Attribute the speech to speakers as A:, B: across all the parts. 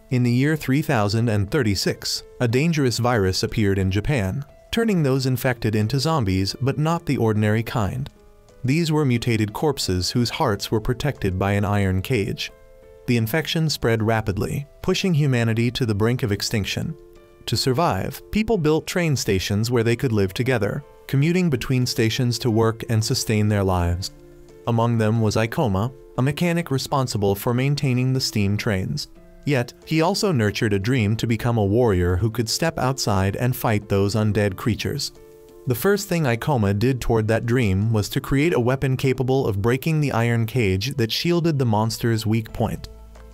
A: In the year 3036, a dangerous virus appeared in Japan, turning those infected into zombies, but not the ordinary kind. These were mutated corpses whose hearts were protected by an iron cage. The infection spread rapidly, pushing humanity to the brink of extinction. To survive, people built train stations where they could live together, commuting between stations to work and sustain their lives. Among them was Ikoma, a mechanic responsible for maintaining the steam trains. Yet, he also nurtured a dream to become a warrior who could step outside and fight those undead creatures. The first thing Ikoma did toward that dream was to create a weapon capable of breaking the iron cage that shielded the monster's weak point.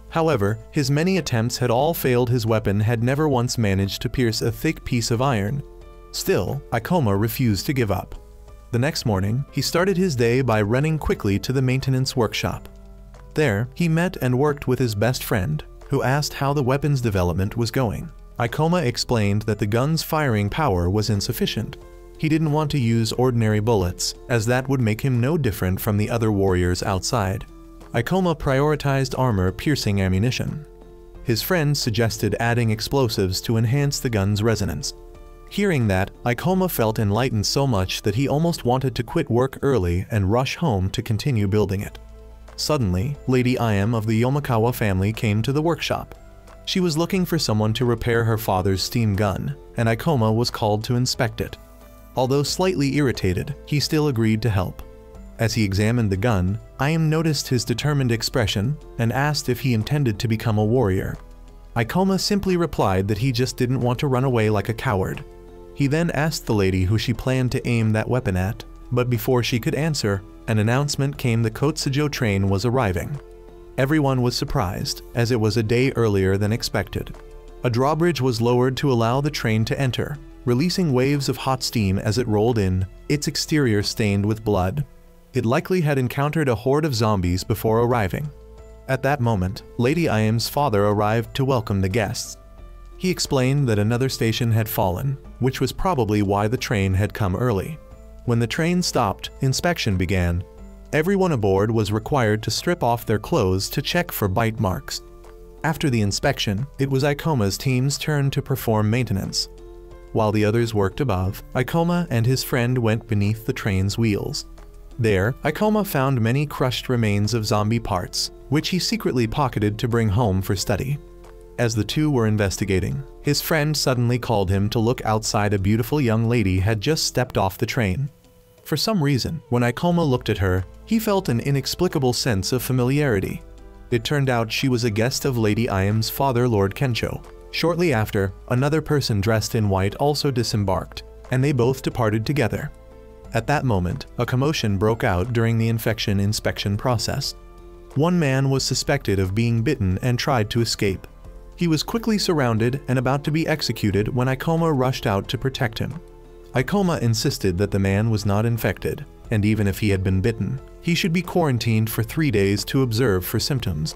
A: However, his many attempts had all failed. His weapon had never once managed to pierce a thick piece of iron. Still, Ikoma refused to give up. The next morning, he started his day by running quickly to the maintenance workshop. There, he met and worked with his best friend, who asked how the weapon's development was going. Ikoma explained that the gun's firing power was insufficient. He didn't want to use ordinary bullets, as that would make him no different from the other warriors outside. Ikoma prioritized armor-piercing ammunition. His friend suggested adding explosives to enhance the gun's resonance. Hearing that, Ikoma felt enlightened so much that he almost wanted to quit work early and rush home to continue building it. Suddenly, Lady Iam of the Yomakawa family came to the workshop. She was looking for someone to repair her father's steam gun, and Ikoma was called to inspect it. Although slightly irritated, he still agreed to help. As he examined the gun, Iam noticed his determined expression and asked if he intended to become a warrior. Ikoma simply replied that he just didn't want to run away like a coward. He then asked the lady who she planned to aim that weapon at, but before she could answer, an announcement came: the Kotsujo train was arriving. Everyone was surprised, as it was a day earlier than expected. A drawbridge was lowered to allow the train to enter, releasing waves of hot steam as it rolled in, its exterior stained with blood. It likely had encountered a horde of zombies before arriving. At that moment, Lady Iam's father arrived to welcome the guests. He explained that another station had fallen, which was probably why the train had come early. When the train stopped, inspection began. Everyone aboard was required to strip off their clothes to check for bite marks. After the inspection, it was Ikoma's team's turn to perform maintenance. While the others worked above, Ikoma and his friend went beneath the train's wheels. There, Ikoma found many crushed remains of zombie parts, which he secretly pocketed to bring home for study. As the two were investigating, his friend suddenly called him to look outside. A beautiful young lady had just stepped off the train. For some reason, when Ikoma looked at her, he felt an inexplicable sense of familiarity. It turned out she was a guest of Lady Iam's father, Lord Kensho. Shortly after, another person dressed in white also disembarked, and they both departed together. At that moment, a commotion broke out during the infection inspection process. One man was suspected of being bitten and tried to escape. He was quickly surrounded and about to be executed when Ikoma rushed out to protect him. Ikoma insisted that the man was not infected, and even if he had been bitten, he should be quarantined for 3 days to observe for symptoms.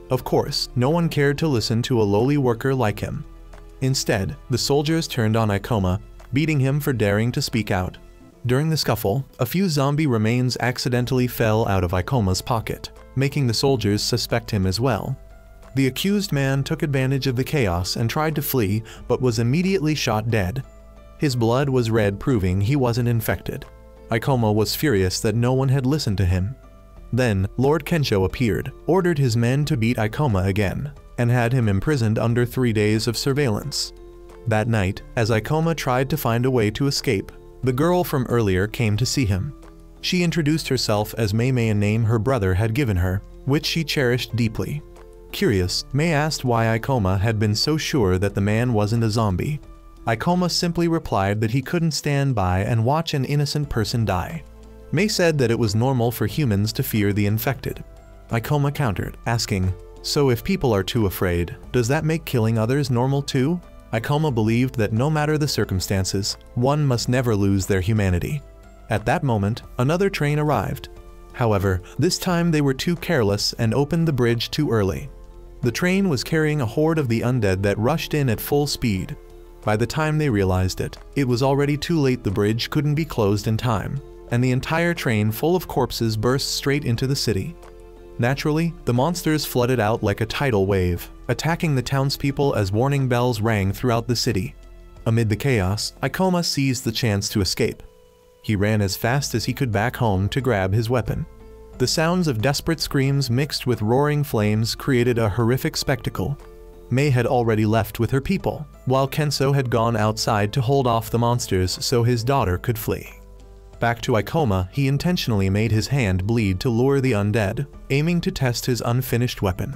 A: Of course, no one cared to listen to a lowly worker like him. Instead, the soldiers turned on Ikoma, beating him for daring to speak out. During the scuffle, a few zombie remains accidentally fell out of Ikoma's pocket, making the soldiers suspect him as well. The accused man took advantage of the chaos and tried to flee, but was immediately shot dead. His blood was red, proving he wasn't infected. Ikoma was furious that no one had listened to him. Then, Lord Kensho appeared, ordered his men to beat Ikoma again, and had him imprisoned under 3 days of surveillance. That night, as Ikoma tried to find a way to escape, the girl from earlier came to see him. She introduced herself as Mei, a name her brother had given her, which she cherished deeply. Curious, Mei asked why Ikoma had been so sure that the man wasn't a zombie. Ikoma simply replied that he couldn't stand by and watch an innocent person die. Mei said that it was normal for humans to fear the infected. Ikoma countered, asking, "So if people are too afraid, does that make killing others normal too?" Ikoma believed that no matter the circumstances, one must never lose their humanity. At that moment, another train arrived. However, this time they were too careless and opened the bridge too early. The train was carrying a horde of the undead that rushed in at full speed. By the time they realized it, it was already too late. The bridge couldn't be closed in time, and the entire train full of corpses burst straight into the city. Naturally, the monsters flooded out like a tidal wave, attacking the townspeople as warning bells rang throughout the city. Amid the chaos, Ikoma seized the chance to escape. He ran as fast as he could back home to grab his weapon. The sounds of desperate screams mixed with roaring flames created a horrific spectacle. Mei had already left with her people, while Kenso had gone outside to hold off the monsters so his daughter could flee. Back to Ikoma, he intentionally made his hand bleed to lure the undead, aiming to test his unfinished weapon.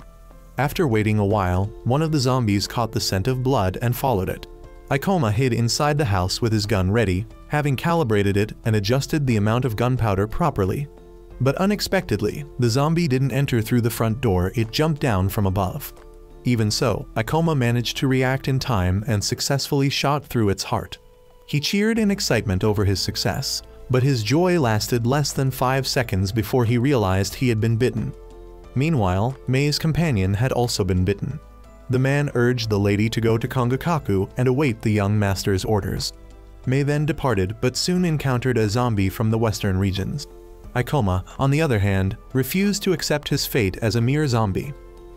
A: After waiting a while, one of the zombies caught the scent of blood and followed it. Ikoma hid inside the house with his gun ready, having calibrated it and adjusted the amount of gunpowder properly. But unexpectedly, the zombie didn't enter through the front door, it jumped down from above. Even so, Ikoma managed to react in time and successfully shot through its heart. He cheered in excitement over his success, but his joy lasted less than 5 seconds before he realized he had been bitten. Meanwhile, Mei's companion had also been bitten. The man urged the lady to go to Kongakaku and await the young master's orders. Mei then departed but soon encountered a zombie from the western regions. Ikoma, on the other hand, refused to accept his fate as a mere zombie.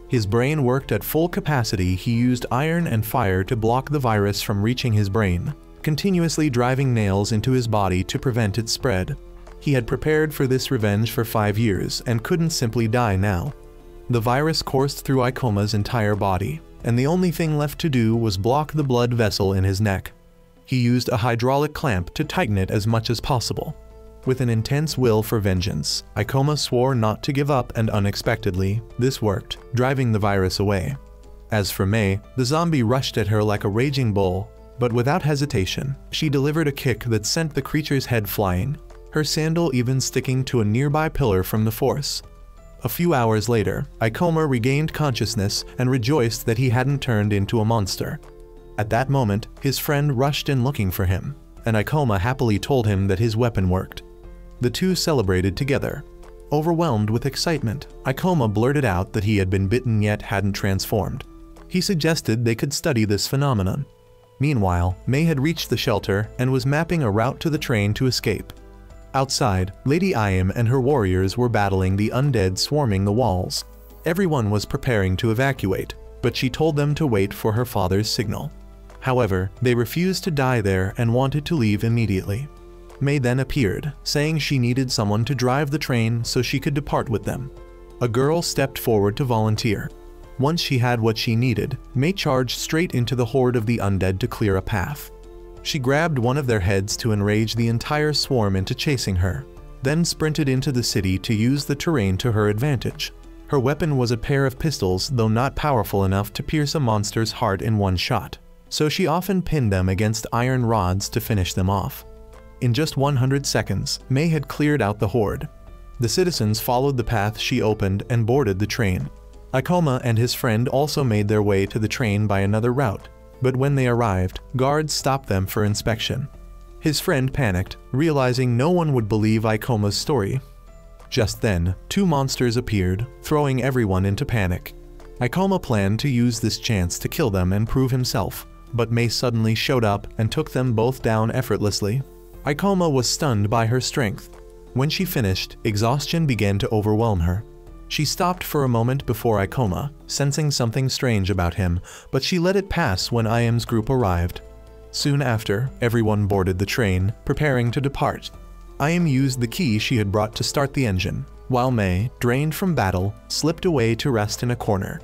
A: His brain worked at full capacity. He used iron and fire to block the virus from reaching his brain, continuously driving nails into his body to prevent its spread. He had prepared for this revenge for 5 years and couldn't simply die now. The virus coursed through Ikoma's entire body, and the only thing left to do was block the blood vessel in his neck. He used a hydraulic clamp to tighten it as much as possible. With an intense will for vengeance, Ikoma swore not to give up, and unexpectedly, this worked, driving the virus away. As for Mei, the zombie rushed at her like a raging bull, but without hesitation, she delivered a kick that sent the creature's head flying, her sandal even sticking to a nearby pillar from the force. A few hours later, Ikoma regained consciousness and rejoiced that he hadn't turned into a monster. At that moment, his friend rushed in looking for him, and Ikoma happily told him that his weapon worked. The two celebrated together. Overwhelmed with excitement, Ikoma blurted out that he had been bitten yet hadn't transformed. He suggested they could study this phenomenon. Meanwhile, Mei had reached the shelter and was mapping a route to the train to escape. Outside, Lady Ayam and her warriors were battling the undead swarming the walls. Everyone was preparing to evacuate, but she told them to wait for her father's signal. However, they refused to die there and wanted to leave immediately. Mei then appeared, saying she needed someone to drive the train so she could depart with them. A girl stepped forward to volunteer. Once she had what she needed, Mei charged straight into the horde of the undead to clear a path. She grabbed one of their heads to enrage the entire swarm into chasing her, then sprinted into the city to use the terrain to her advantage. Her weapon was a pair of pistols, though not powerful enough to pierce a monster's heart in one shot, so she often pinned them against iron rods to finish them off. In just 100 seconds, Mei had cleared out the horde. The citizens followed the path she opened and boarded the train. Ikoma and his friend also made their way to the train by another route, but when they arrived, guards stopped them for inspection. His friend panicked, realizing no one would believe Ikoma's story. Just then, 2 monsters appeared, throwing everyone into panic. Ikoma planned to use this chance to kill them and prove himself, but Mei suddenly showed up and took them both down effortlessly. Ikoma was stunned by her strength. When she finished, exhaustion began to overwhelm her. She stopped for a moment before Ikoma, sensing something strange about him, but she let it pass when Ayam's group arrived. Soon after, everyone boarded the train, preparing to depart. Ayam used the key she had brought to start the engine, while Mei, drained from battle, slipped away to rest in a corner.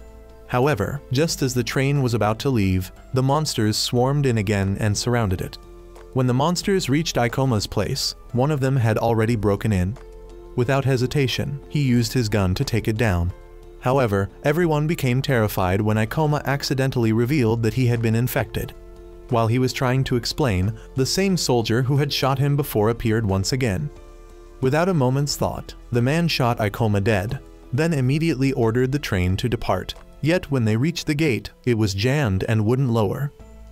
A: However, just as the train was about to leave, the monsters swarmed in again and surrounded it. When the monsters reached Ikoma's place, one of them had already broken in. Without hesitation, he used his gun to take it down. However, everyone became terrified when Ikoma accidentally revealed that he had been infected. While he was trying to explain, the same soldier who had shot him before appeared once again. Without a moment's thought, the man shot Ikoma dead, then immediately ordered the train to depart. Yet when they reached the gate, it was jammed and wouldn't lower.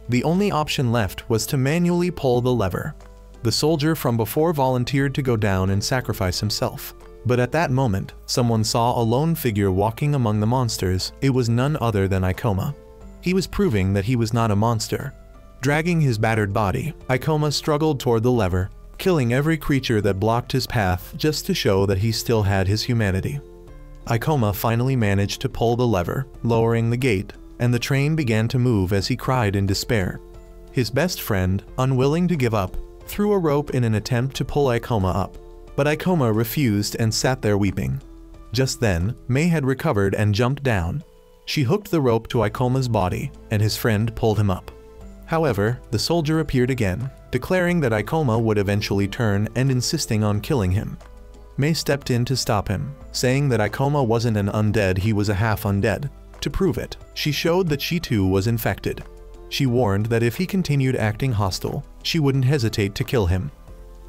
A: The only option left was to manually pull the lever. The soldier from before volunteered to go down and sacrifice himself. But at that moment, someone saw a lone figure walking among the monsters. It was none other than Ikoma. He was proving that he was not a monster. Dragging his battered body, Ikoma struggled toward the lever, killing every creature that blocked his path just to show that he still had his humanity. Ikoma finally managed to pull the lever, lowering the gate, and the train began to move as he cried in despair. His best friend, unwilling to give up, threw a rope in an attempt to pull Ikoma up, but Ikoma refused and sat there weeping. Just then, Mei had recovered and jumped down. She hooked the rope to Ikoma's body, and his friend pulled him up. However, the soldier appeared again, declaring that Ikoma would eventually turn and insisting on killing him. Mei stepped in to stop him, saying that Ikoma wasn't an undead, he was a half-undead. To prove it, she showed that she too was infected. She warned that if he continued acting hostile, she wouldn't hesitate to kill him.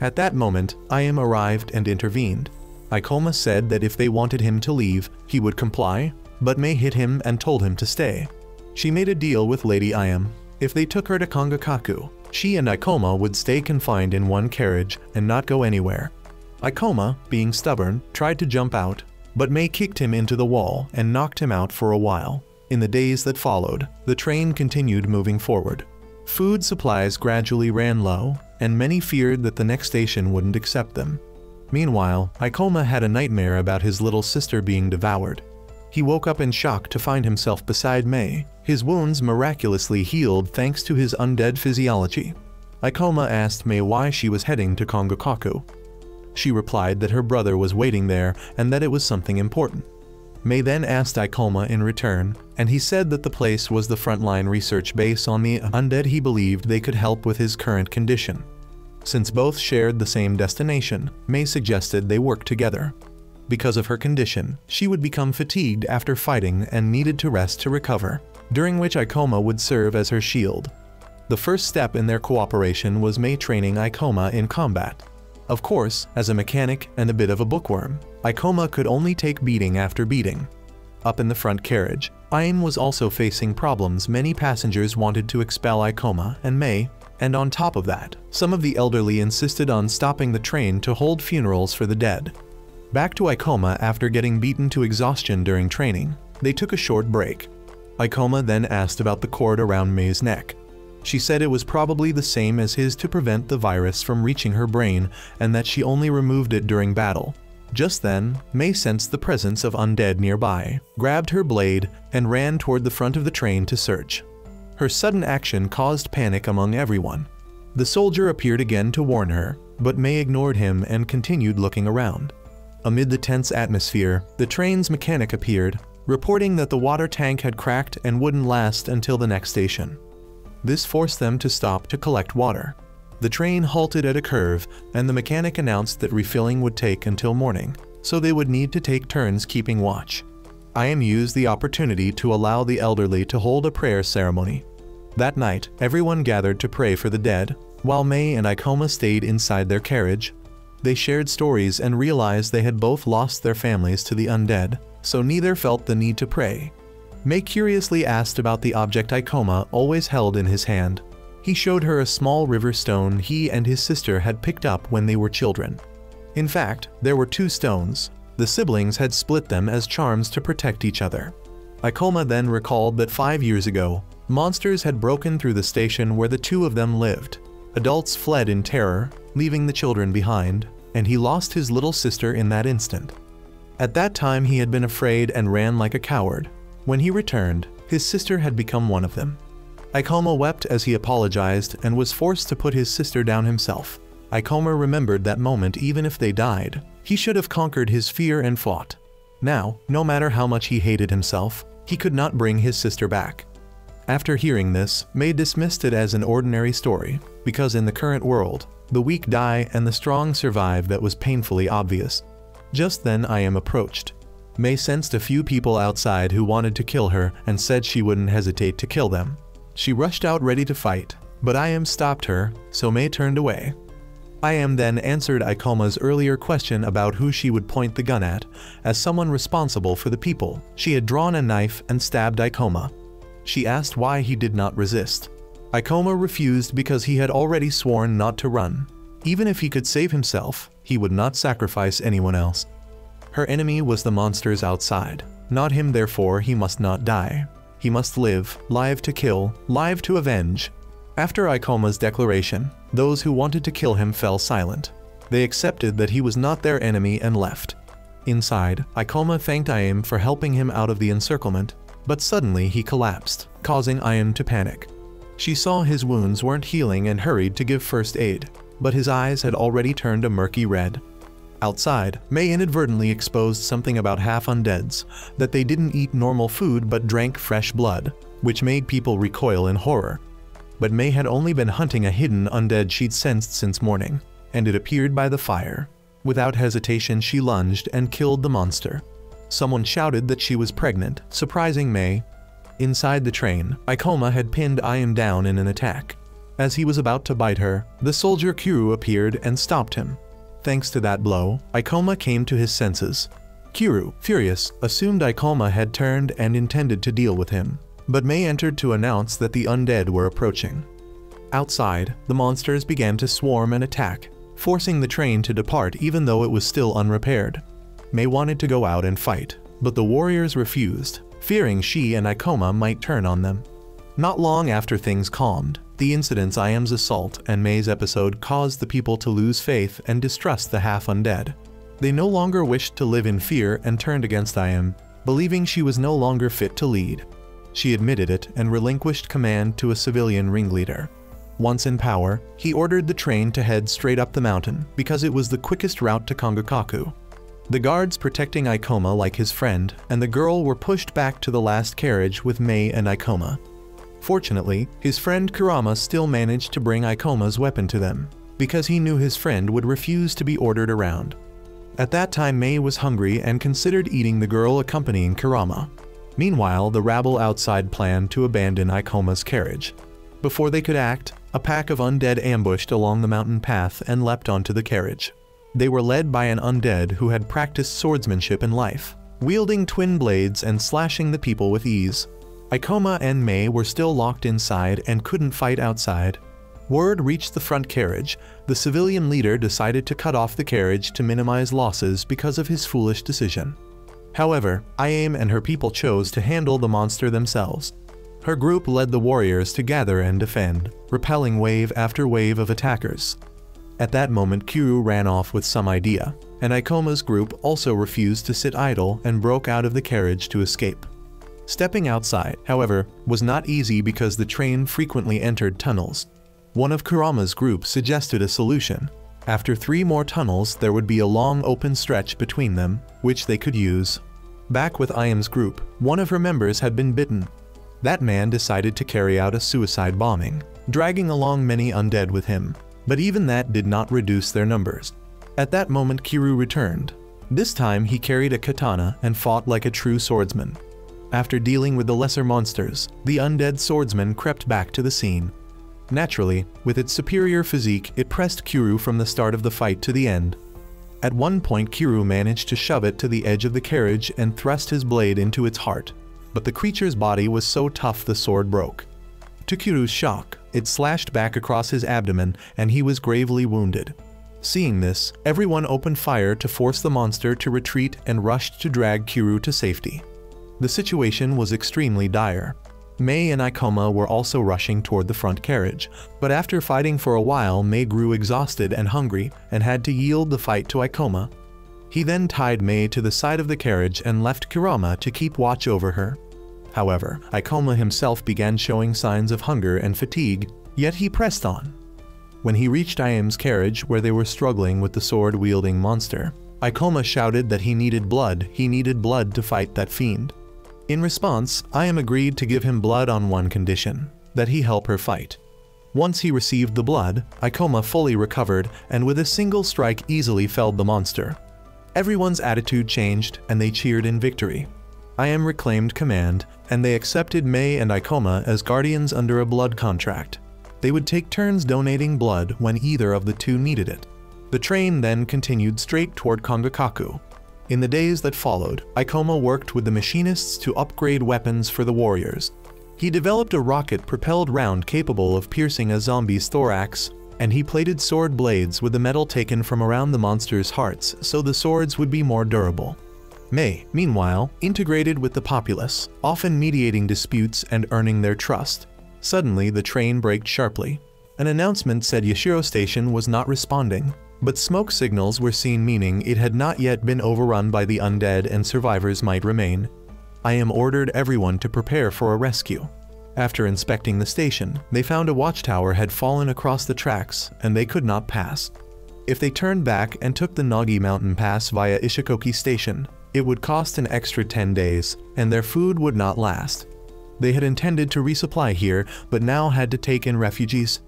A: At that moment, Ayam arrived and intervened. Ikoma said that if they wanted him to leave, he would comply, but Mei hit him and told him to stay. She made a deal with Lady Ayam. If they took her to Kongakaku, she and Ikoma would stay confined in one carriage and not go anywhere. Ikoma, being stubborn, tried to jump out, but Mei kicked him into the wall and knocked him out for a while. In the days that followed, the train continued moving forward. Food supplies gradually ran low, and many feared that the next station wouldn't accept them. Meanwhile, Ikoma had a nightmare about his little sister being devoured. He woke up in shock to find himself beside Mei, his wounds miraculously healed thanks to his undead physiology. Ikoma asked Mei why she was heading to Kongakaku. She replied that her brother was waiting there and that it was something important. Mei then asked Ikoma in return, and he said that the place was the frontline research base on the undead. He believed they could help with his current condition. Since both shared the same destination, Mei suggested they work together. Because of her condition, she would become fatigued after fighting and needed to rest to recover, during which Ikoma would serve as her shield. The first step in their cooperation was Mei training Ikoma in combat. Of course, as a mechanic and a bit of a bookworm, Ikoma could only take beating after beating. Up in the front carriage, Ayam was also facing problems. Many passengers wanted to expel Ikoma and Mei, and on top of that, some of the elderly insisted on stopping the train to hold funerals for the dead. Back to Ikoma after getting beaten to exhaustion during training, they took a short break. Ikoma then asked about the cord around Mei's neck. She said it was probably the same as his to prevent the virus from reaching her brain and that she only removed it during battle. Just then, Mei sensed the presence of undead nearby, grabbed her blade, and ran toward the front of the train to search. Her sudden action caused panic among everyone. The soldier appeared again to warn her, but Mei ignored him and continued looking around. Amid the tense atmosphere, the train's mechanic appeared, reporting that the water tank had cracked and wouldn't last until the next station. This forced them to stop to collect water. The train halted at a curve, and the mechanic announced that refilling would take until morning, so they would need to take turns keeping watch. Ayam used the opportunity to allow the elderly to hold a prayer ceremony. That night, everyone gathered to pray for the dead, while Mei and Ikoma stayed inside their carriage. They shared stories and realized they had both lost their families to the undead, so neither felt the need to pray. Mei curiously asked about the object Ikoma always held in his hand. He showed her a small river stone he and his sister had picked up when they were children. In fact, there were 2 stones. The siblings had split them as charms to protect each other. Ikoma then recalled that 5 years ago, monsters had broken through the station where the 2 of them lived. Adults fled in terror, leaving the children behind, and he lost his little sister in that instant. At that time he had been afraid and ran like a coward. When he returned, his sister had become one of them. Ikoma wept as he apologized and was forced to put his sister down himself. Ikoma remembered that moment. Even if they died, he should have conquered his fear and fought. Now, no matter how much he hated himself, he could not bring his sister back. After hearing this, Mei dismissed it as an ordinary story, because in the current world, the weak die and the strong survive. That was painfully obvious. Just then Ayam approached. Mei sensed a few people outside who wanted to kill her and said she wouldn't hesitate to kill them. She rushed out ready to fight, but Ayam stopped her, so Mei turned away. Ayam then answered Ikoma's earlier question about who she would point the gun at, as someone responsible for the people. She had drawn a knife and stabbed Ikoma. She asked why he did not resist. Ikoma refused because he had already sworn not to run. Even if he could save himself, he would not sacrifice anyone else. Her enemy was the monsters outside, not him. Therefore he must not die. He must live, live to kill, live to avenge. After Ikoma's declaration, those who wanted to kill him fell silent. They accepted that he was not their enemy and left. Inside, Ikoma thanked Ayame for helping him out of the encirclement, but suddenly he collapsed, causing Ayame to panic. She saw his wounds weren't healing and hurried to give first aid, but his eyes had already turned a murky red. Outside, Mei inadvertently exposed something about half-undeads, that they didn't eat normal food but drank fresh blood, which made people recoil in horror. But Mei had only been hunting a hidden undead she'd sensed since morning, and it appeared by the fire. Without hesitation, she lunged and killed the monster. Someone shouted that she was pregnant, surprising Mei. Inside the train, Ikoma had pinned Ayame down in an attack. As he was about to bite her, the soldier Kiryu appeared and stopped him. Thanks to that blow, Ikoma came to his senses. Kiryu, furious, assumed Ikoma had turned and intended to deal with him, but Mei entered to announce that the undead were approaching. Outside, the monsters began to swarm and attack, forcing the train to depart even though it was still unrepaired. Mei wanted to go out and fight, but the warriors refused, fearing she and Ikoma might turn on them. Not long after things calmed, the incidents Ayame's assault and Mei's episode caused the people to lose faith and distrust the half-undead. They no longer wished to live in fear and turned against Ayame, believing she was no longer fit to lead. She admitted it and relinquished command to a civilian ringleader. Once in power, he ordered the train to head straight up the mountain because it was the quickest route to Kongakaku. The guards protecting Ikoma like his friend and the girl were pushed back to the last carriage with Mei and Ikoma. Fortunately, his friend Kurama still managed to bring Ikoma's weapon to them, because he knew his friend would refuse to be ordered around. At that time Mei was hungry and considered eating the girl accompanying Kurama. Meanwhile, the rabble outside planned to abandon Ikoma's carriage. Before they could act, a pack of undead ambushed along the mountain path and leapt onto the carriage. They were led by an undead who had practiced swordsmanship in life, wielding twin blades and slashing the people with ease. Ikoma and Mei were still locked inside and couldn't fight outside. Word reached the front carriage. The civilian leader decided to cut off the carriage to minimize losses because of his foolish decision. However, Ayame and her people chose to handle the monster themselves. Her group led the warriors to gather and defend, repelling wave after wave of attackers. At that moment, Kiryu ran off with some idea, and Ikoma's group also refused to sit idle and broke out of the carriage to escape. Stepping outside, however, was not easy because the train frequently entered tunnels. One of Kurama's group suggested a solution. After 3 more tunnels, there would be a long open stretch between them, which they could use. Back with Ayame's group, one of her members had been bitten. That man decided to carry out a suicide bombing, dragging along many undead with him, but even that did not reduce their numbers. At that moment, Kiryu returned. This time he carried a katana and fought like a true swordsman. After dealing with the lesser monsters, the undead swordsman crept back to the scene. Naturally, with its superior physique, it pressed Kiryu from the start of the fight to the end. At one point, Kiryu managed to shove it to the edge of the carriage and thrust his blade into its heart, but the creature's body was so tough the sword broke. To Kiryu's shock, it slashed back across his abdomen and he was gravely wounded. Seeing this, everyone opened fire to force the monster to retreat and rushed to drag Kiryu to safety. The situation was extremely dire. Mei and Ikoma were also rushing toward the front carriage, but after fighting for a while, Mei grew exhausted and hungry and had to yield the fight to Ikoma. He then tied Mei to the side of the carriage and left Kurama to keep watch over her. However, Ikoma himself began showing signs of hunger and fatigue, yet he pressed on. When he reached Ayame's carriage where they were struggling with the sword-wielding monster, Ikoma shouted that he needed blood to fight that fiend. In response, Ayame agreed to give him blood on one condition, that he help her fight. Once he received the blood, Ikoma fully recovered and with a single strike easily felled the monster. Everyone's attitude changed and they cheered in victory. Ayame reclaimed command and they accepted Mei and Ikoma as guardians under a blood contract. They would take turns donating blood when either of the two needed it. The train then continued straight toward Kongakaku. In the days that followed, Ikoma worked with the machinists to upgrade weapons for the warriors. He developed a rocket-propelled round capable of piercing a zombie's thorax, and he plated sword blades with the metal taken from around the monster's hearts so the swords would be more durable. Mei, meanwhile, integrated with the populace, often mediating disputes and earning their trust. Suddenly, the train braked sharply. An announcement said Yashiro Station was not responding. But smoke signals were seen, meaning it had not yet been overrun by the undead and survivors might remain. I am ordered everyone to prepare for a rescue. After inspecting the station, they found a watchtower had fallen across the tracks and they could not pass. If they turned back and took the Nagi Mountain Pass via Ishikoki Station, it would cost an extra 10 days, and their food would not last. They had intended to resupply here, but now had to take in refugees.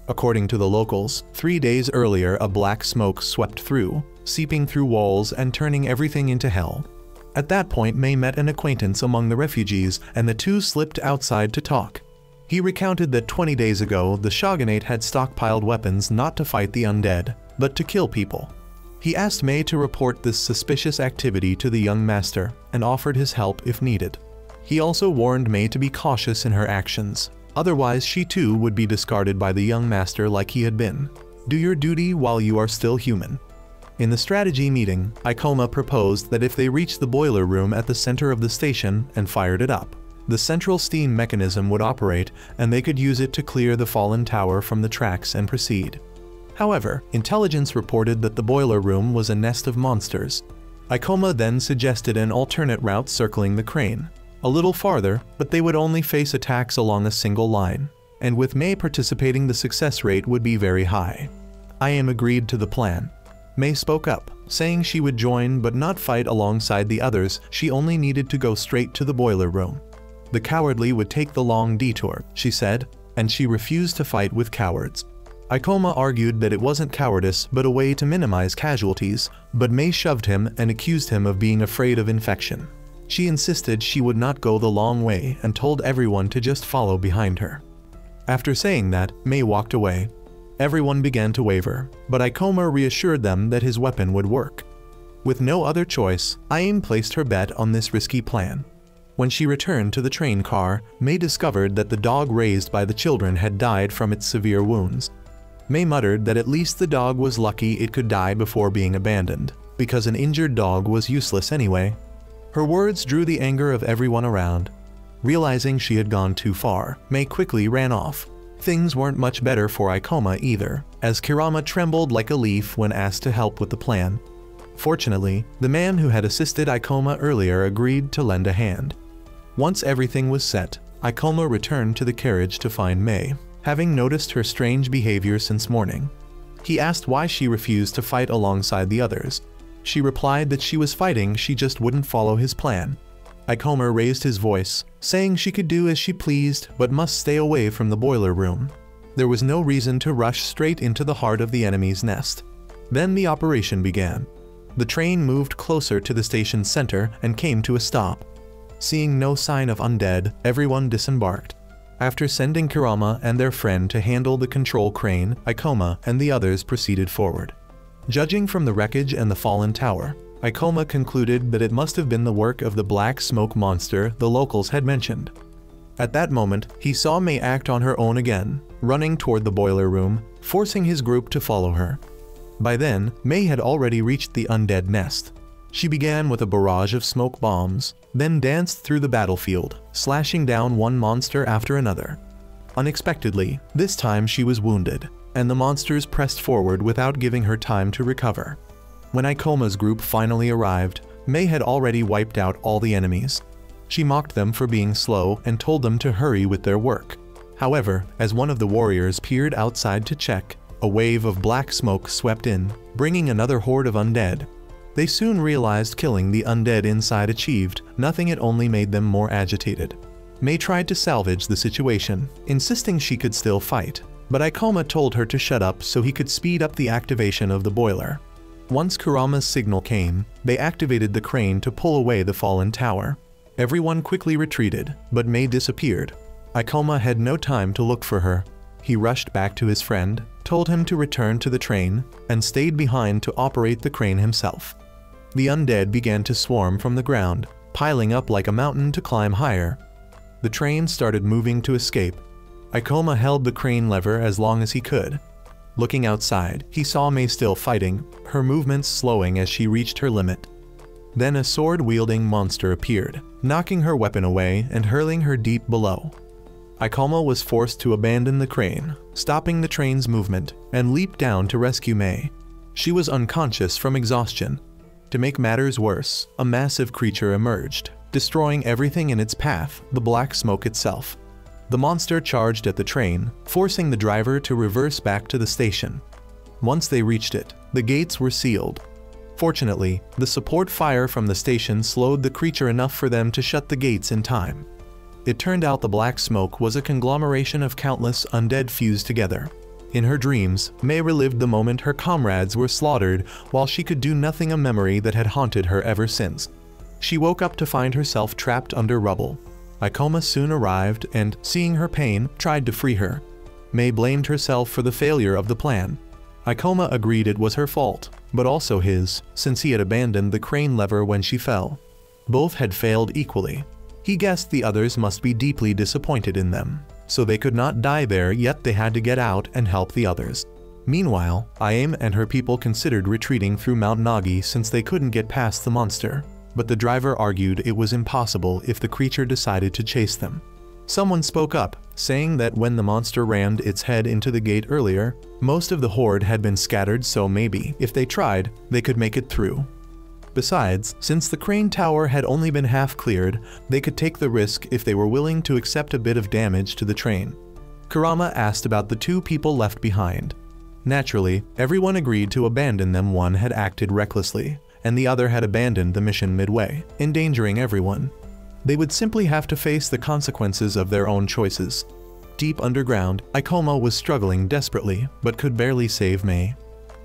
A: According to the locals, 3 days earlier a black smoke swept through, seeping through walls and turning everything into hell. At that point, May met an acquaintance among the refugees, and the two slipped outside to talk. He recounted that 20 days ago, the shogunate had stockpiled weapons not to fight the undead, but to kill people. He asked May to report this suspicious activity to the young master, and offered his help if needed. He also warned May to be cautious in her actions, otherwise she too would be discarded by the young master like he had been. Do your duty while you are still human. In the strategy meeting, Ikoma proposed that if they reached the boiler room at the center of the station and fired it up, the central steam mechanism would operate and they could use it to clear the fallen tower from the tracks and proceed. However, intelligence reported that the boiler room was a nest of monsters. Ikoma then suggested an alternate route circling the crane, a little farther, but they would only face attacks along a single line, and with May participating the success rate would be very high. I am agreed to the plan. May spoke up, saying she would join but not fight alongside the others, she only needed to go straight to the boiler room. The cowardly would take the long detour, she said, and she refused to fight with cowards. Ikoma argued that it wasn't cowardice but a way to minimize casualties, but May shoved him and accused him of being afraid of infection. She insisted she would not go the long way and told everyone to just follow behind her. After saying that, May walked away. Everyone began to waver, but Ikoma reassured them that his weapon would work. With no other choice, Aim placed her bet on this risky plan. When she returned to the train car, May discovered that the dog raised by the children had died from its severe wounds. May muttered that at least the dog was lucky it could die before being abandoned, because an injured dog was useless anyway. Her words drew the anger of everyone around. Realizing she had gone too far, May quickly ran off. Things weren't much better for Ikoma either, as Kirama trembled like a leaf when asked to help with the plan. Fortunately, the man who had assisted Ikoma earlier agreed to lend a hand. Once everything was set, Ikoma returned to the carriage to find May, having noticed her strange behavior since morning. He asked why she refused to fight alongside the others. She replied that she was fighting, she just wouldn't follow his plan. Ikoma raised his voice, saying she could do as she pleased but must stay away from the boiler room. There was no reason to rush straight into the heart of the enemy's nest. Then the operation began. The train moved closer to the station's center and came to a stop. Seeing no sign of undead, everyone disembarked. After sending Kirama and their friend to handle the control crane, Ikoma and the others proceeded forward. Judging from the wreckage and the fallen tower, Ikoma concluded that it must have been the work of the black smoke monster the locals had mentioned. At that moment, he saw May act on her own again, running toward the boiler room, forcing his group to follow her. By then, May had already reached the undead nest. She began with a barrage of smoke bombs, then danced through the battlefield, slashing down one monster after another. Unexpectedly, this time she was wounded, and the monsters pressed forward without giving her time to recover. When Ikoma's group finally arrived, May had already wiped out all the enemies. She mocked them for being slow and told them to hurry with their work. However, as one of the warriors peered outside to check, a wave of black smoke swept in, bringing another horde of undead. They soon realized killing the undead inside achieved nothing, it only made them more agitated. May tried to salvage the situation, insisting she could still fight, but Ikoma told her to shut up so he could speed up the activation of the boiler. Once Kurama's signal came, they activated the crane to pull away the fallen tower. Everyone quickly retreated, but May disappeared. Ikoma had no time to look for her. He rushed back to his friend, told him to return to the train, and stayed behind to operate the crane himself. The undead began to swarm from the ground, piling up like a mountain to climb higher. The train started moving to escape. Ikoma held the crane lever as long as he could. Looking outside, he saw May still fighting, her movements slowing as she reached her limit. Then a sword-wielding monster appeared, knocking her weapon away and hurling her deep below. Ikoma was forced to abandon the crane, stopping the train's movement, and leaped down to rescue May. She was unconscious from exhaustion. To make matters worse, a massive creature emerged, destroying everything in its path, the black smoke itself. The monster charged at the train, forcing the driver to reverse back to the station. Once they reached it, the gates were sealed. Fortunately, the support fire from the station slowed the creature enough for them to shut the gates in time. It turned out the black smoke was a conglomeration of countless undead fused together. In her dreams, Mei relived the moment her comrades were slaughtered while she could do nothing, a memory that had haunted her ever since. She woke up to find herself trapped under rubble. Ikoma soon arrived and, seeing her pain, tried to free her. Mei blamed herself for the failure of the plan. Ikoma agreed it was her fault, but also his, since he had abandoned the crane lever when she fell. Both had failed equally. He guessed the others must be deeply disappointed in them, so they could not die there, yet they had to get out and help the others. Meanwhile, Ayame and her people considered retreating through Mount Nagi since they couldn't get past the monster, but the driver argued it was impossible if the creature decided to chase them. Someone spoke up, saying that when the monster rammed its head into the gate earlier, most of the horde had been scattered, so maybe, if they tried, they could make it through. Besides, since the crane tower had only been half cleared, they could take the risk if they were willing to accept a bit of damage to the train. Kurama asked about the two people left behind. Naturally, everyone agreed to abandon them. One had acted recklessly, and the other had abandoned the mission midway, endangering everyone. They would simply have to face the consequences of their own choices. Deep underground, Ikoma was struggling desperately, but could barely save Mei.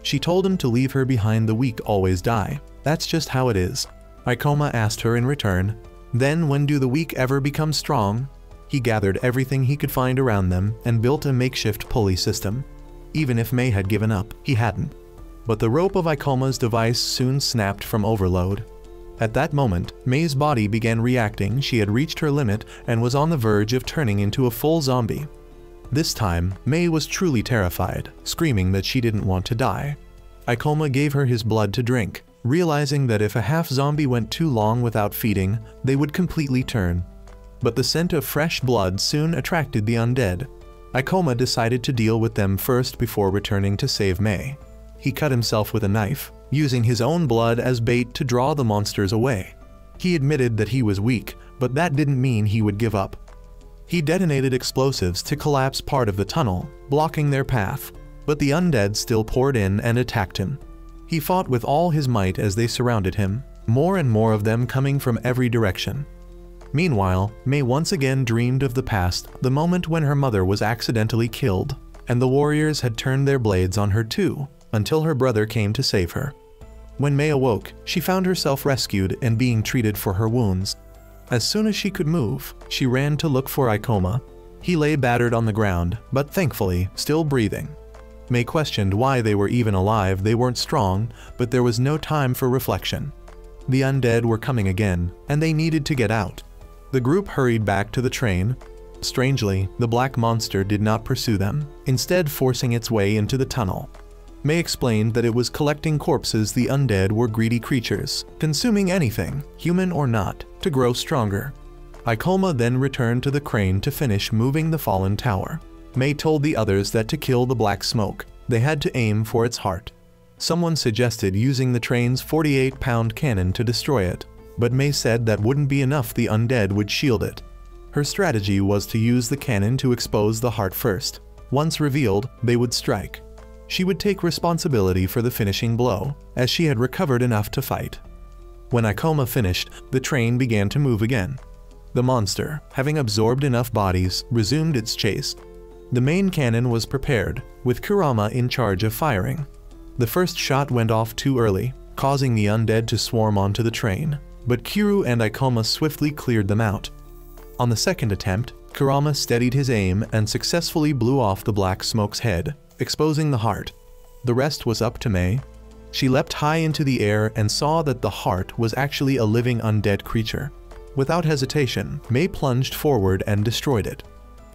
A: She told him to leave her behind. The weak always die. That's just how it is. Ikoma asked her in return, then when do the weak ever become strong? He gathered everything he could find around them and built a makeshift pulley system. Even if Mei had given up, he hadn't. But the rope of Ikoma's device soon snapped from overload. At that moment, Mei's body began reacting. She had reached her limit and was on the verge of turning into a full zombie. This time, Mei was truly terrified, screaming that she didn't want to die. Ikoma gave her his blood to drink, realizing that if a half-zombie went too long without feeding, they would completely turn. But the scent of fresh blood soon attracted the undead. Ikoma decided to deal with them first before returning to save Mei. He cut himself with a knife, using his own blood as bait to draw the monsters away. He admitted that he was weak, but that didn't mean he would give up. He detonated explosives to collapse part of the tunnel, blocking their path, but the undead still poured in and attacked him. He fought with all his might as they surrounded him, more and more of them coming from every direction. Meanwhile, Mei once again dreamed of the past, the moment when her mother was accidentally killed, and the warriors had turned their blades on her too, until her brother came to save her. When Mei awoke, she found herself rescued and being treated for her wounds. As soon as she could move, she ran to look for Ikoma. He lay battered on the ground, but thankfully, still breathing. Mei questioned why they were even alive. They weren't strong, but there was no time for reflection. The undead were coming again, and they needed to get out. The group hurried back to the train. Strangely, the black monster did not pursue them, instead forcing its way into the tunnel. Mei explained that it was collecting corpses. The undead were greedy creatures, consuming anything, human or not, to grow stronger. Ikoma then returned to the crane to finish moving the fallen tower. Mei told the others that to kill the black smoke, they had to aim for its heart. Someone suggested using the train's 48-pound cannon to destroy it, but Mei said that wouldn't be enough. The undead would shield it. Her strategy was to use the cannon to expose the heart first. Once revealed, they would strike. She would take responsibility for the finishing blow, as she had recovered enough to fight. When Ikoma finished, the train began to move again. The monster, having absorbed enough bodies, resumed its chase. The main cannon was prepared, with Kurama in charge of firing. The first shot went off too early, causing the undead to swarm onto the train, but Kiryu and Ikoma swiftly cleared them out. On the second attempt, Kurama steadied his aim and successfully blew off the black smoke's head, exposing the heart. The rest was up to Mei. She leapt high into the air and saw that the heart was actually a living undead creature. Without hesitation, Mei plunged forward and destroyed it.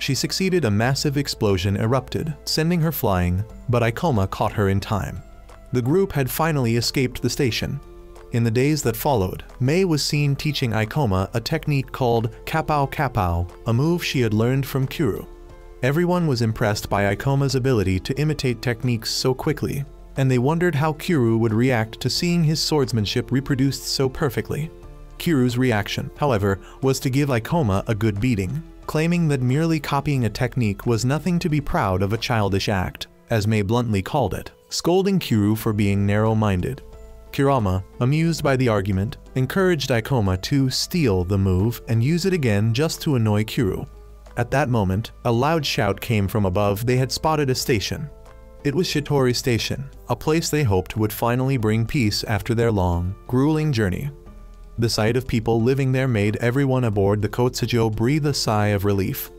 A: She succeeded. A massive explosion erupted, sending her flying, but Ikoma caught her in time. The group had finally escaped the station. In the days that followed, Mei was seen teaching Ikoma a technique called Kapao Kapao, a move she had learned from Kiryu. Everyone was impressed by Ikoma's ability to imitate techniques so quickly. and they wondered how Kiryu would react to seeing his swordsmanship reproduced so perfectly. Kiryu's reaction, however, was to give Ikoma a good beating, claiming that merely copying a technique was nothing to be proud of, a childish act, as Mei bluntly called it, scolding Kiryu for being narrow-minded. Kurama, amused by the argument, encouraged Ikoma to steal the move and use it again just to annoy Kiryu. At that moment, a loud shout came from above. They had spotted a station. It was Shitori Station, a place they hoped would finally bring peace after their long, grueling journey. The sight of people living there made everyone aboard the Kotsujo breathe a sigh of relief.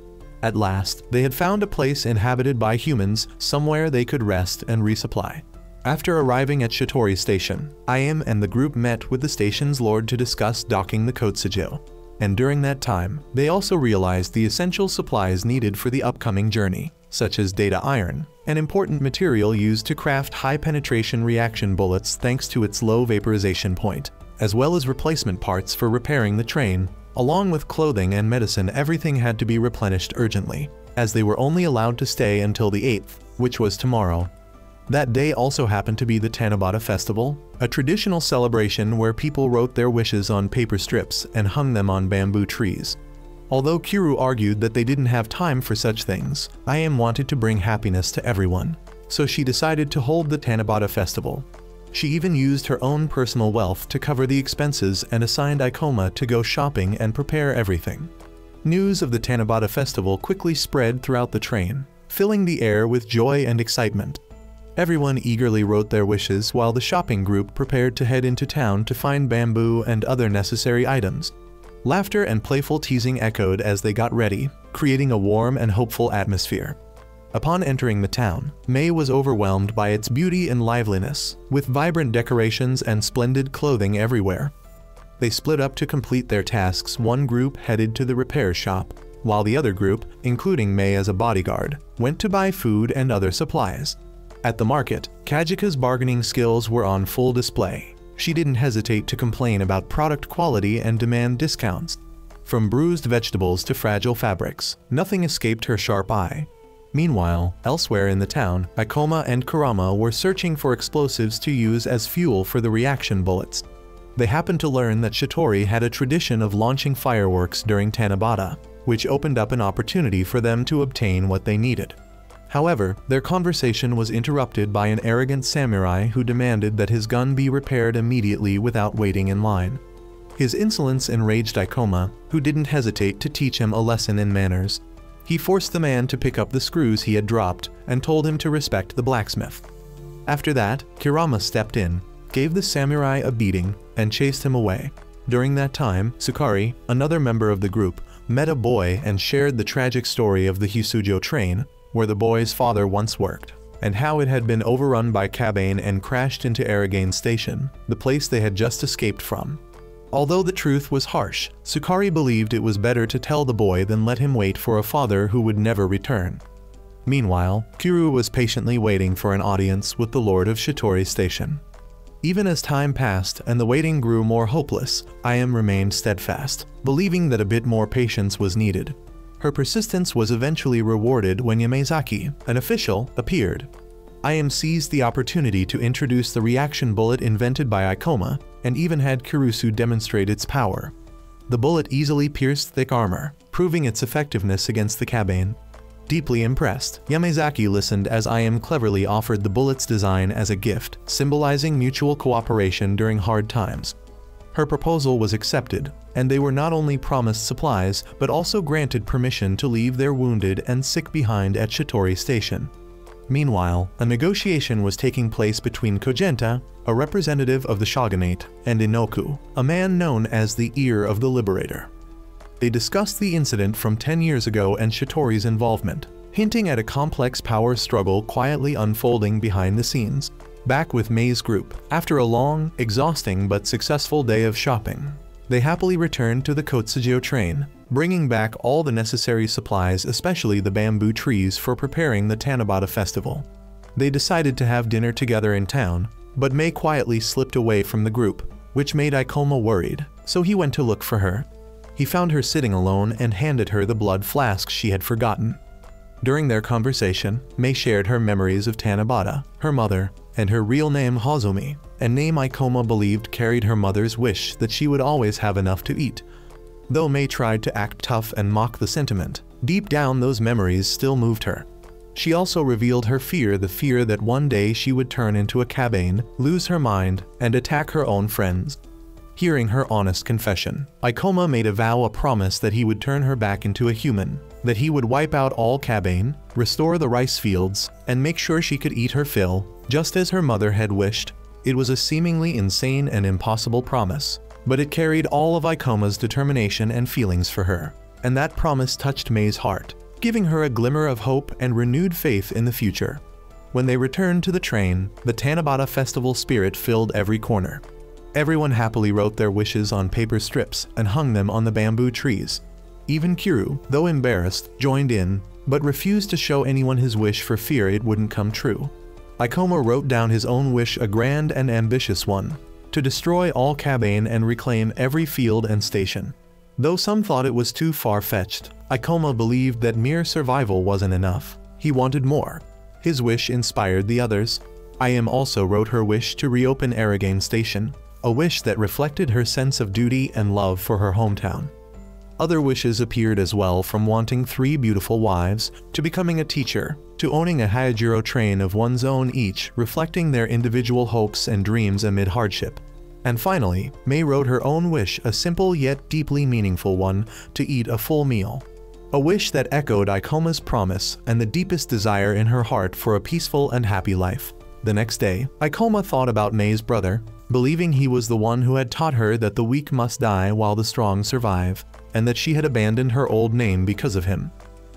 A: At last, they had found a place inhabited by humans, somewhere they could rest and resupply. After arriving at Shitori Station, IM and the group met with the station's lord to discuss docking the Kotsujo. And during that time, they also realized the essential supplies needed for the upcoming journey, such as data iron, an important material used to craft high-penetration reaction bullets thanks to its low vaporization point, as well as replacement parts for repairing the train. Along with clothing and medicine, everything had to be replenished urgently, as they were only allowed to stay until the 8th, which was tomorrow. That day also happened to be the Tanabata Festival, a traditional celebration where people wrote their wishes on paper strips and hung them on bamboo trees. Although Kiryu argued that they didn't have time for such things, IM wanted to bring happiness to everyone, so she decided to hold the Tanabata Festival. She even used her own personal wealth to cover the expenses and assigned Ikoma to go shopping and prepare everything. News of the Tanabata Festival quickly spread throughout the train, filling the air with joy and excitement. Everyone eagerly wrote their wishes while the shopping group prepared to head into town to find bamboo and other necessary items. Laughter and playful teasing echoed as they got ready, creating a warm and hopeful atmosphere. Upon entering the town, Mei was overwhelmed by its beauty and liveliness, with vibrant decorations and splendid clothing everywhere. They split up to complete their tasks. One group headed to the repair shop, while the other group, including Mei as a bodyguard, went to buy food and other supplies. At the market, Kajika's bargaining skills were on full display. She didn't hesitate to complain about product quality and demand discounts. From bruised vegetables to fragile fabrics, nothing escaped her sharp eye. Meanwhile, elsewhere in the town, Ikoma and Kurama were searching for explosives to use as fuel for the reaction bullets. They happened to learn that Shitori had a tradition of launching fireworks during Tanabata, which opened up an opportunity for them to obtain what they needed. However, their conversation was interrupted by an arrogant samurai who demanded that his gun be repaired immediately without waiting in line. His insolence enraged Ikoma, who didn't hesitate to teach him a lesson in manners. He forced the man to pick up the screws he had dropped and told him to respect the blacksmith. After that, Kurama stepped in, gave the samurai a beating, and chased him away. During that time, Sukari, another member of the group, met a boy and shared the tragic story of the Hisujo train, where the boy's father once worked, and how it had been overrun by Kabane and crashed into Aragane Station, the place they had just escaped from. Although the truth was harsh, Sukari believed it was better to tell the boy than let him wait for a father who would never return. Meanwhile, Kiryu was patiently waiting for an audience with the Lord of Shitori Station. Even as time passed and the waiting grew more hopeless, IM remained steadfast, believing that a bit more patience was needed. Her persistence was eventually rewarded when Yamazaki, an official, appeared. IM seized the opportunity to introduce the reaction bullet invented by Ikoma, and even had Kurusu demonstrate its power. The bullet easily pierced thick armor, proving its effectiveness against the Kabane. Deeply impressed, Yamazaki listened as IM cleverly offered the bullet's design as a gift, symbolizing mutual cooperation during hard times. Her proposal was accepted, and they were not only promised supplies, but also granted permission to leave their wounded and sick behind at Shitori Station. Meanwhile, a negotiation was taking place between Kogenta, a representative of the shogunate, and Inoku, a man known as the Ear of the Liberator. They discussed the incident from 10 years ago and Shitori's involvement, hinting at a complex power struggle quietly unfolding behind the scenes. Back with Mei's group, after a long, exhausting but successful day of shopping, they happily returned to the Kotsujo train, bringing back all the necessary supplies, especially the bamboo trees for preparing the Tanabata festival. They decided to have dinner together in town, but Mei quietly slipped away from the group, which made Ikoma worried, so he went to look for her. He found her sitting alone and handed her the blood flask she had forgotten. During their conversation, Mei shared her memories of Tanabata, her mother, and her real name Hozumi, a name Ikoma believed carried her mother's wish that she would always have enough to eat. Though Mei tried to act tough and mock the sentiment, deep down those memories still moved her. She also revealed her fear, the fear that one day she would turn into a cabane, lose her mind, and attack her own friends. Hearing her honest confession, Ikoma made a vow, a promise that he would turn her back into a human, that he would wipe out all cabane, restore the rice fields, and make sure she could eat her fill, just as her mother had wished. It was a seemingly insane and impossible promise, but it carried all of Ikoma's determination and feelings for her, and that promise touched Mei's heart, giving her a glimmer of hope and renewed faith in the future. When they returned to the train, the Tanabata festival spirit filled every corner. Everyone happily wrote their wishes on paper strips and hung them on the bamboo trees. Even Kiryu, though embarrassed, joined in, but refused to show anyone his wish for fear it wouldn't come true. Ikoma wrote down his own wish, a grand and ambitious one, to destroy all cabane and reclaim every field and station. Though some thought it was too far-fetched, Ikoma believed that mere survival wasn't enough. He wanted more. His wish inspired the others. Ayame also wrote her wish to reopen Aragane Station, a wish that reflected her sense of duty and love for her hometown. Other wishes appeared as well, from wanting 3 beautiful wives, to becoming a teacher, to owning a Hyojiro train of one's own, each reflecting their individual hopes and dreams amid hardship. And finally, Mei wrote her own wish, a simple yet deeply meaningful one, to eat a full meal. A wish that echoed Ikoma's promise and the deepest desire in her heart for a peaceful and happy life. The next day, Ikoma thought about Mei's brother, believing he was the one who had taught her that the weak must die while the strong survive, and that she had abandoned her old name because of him.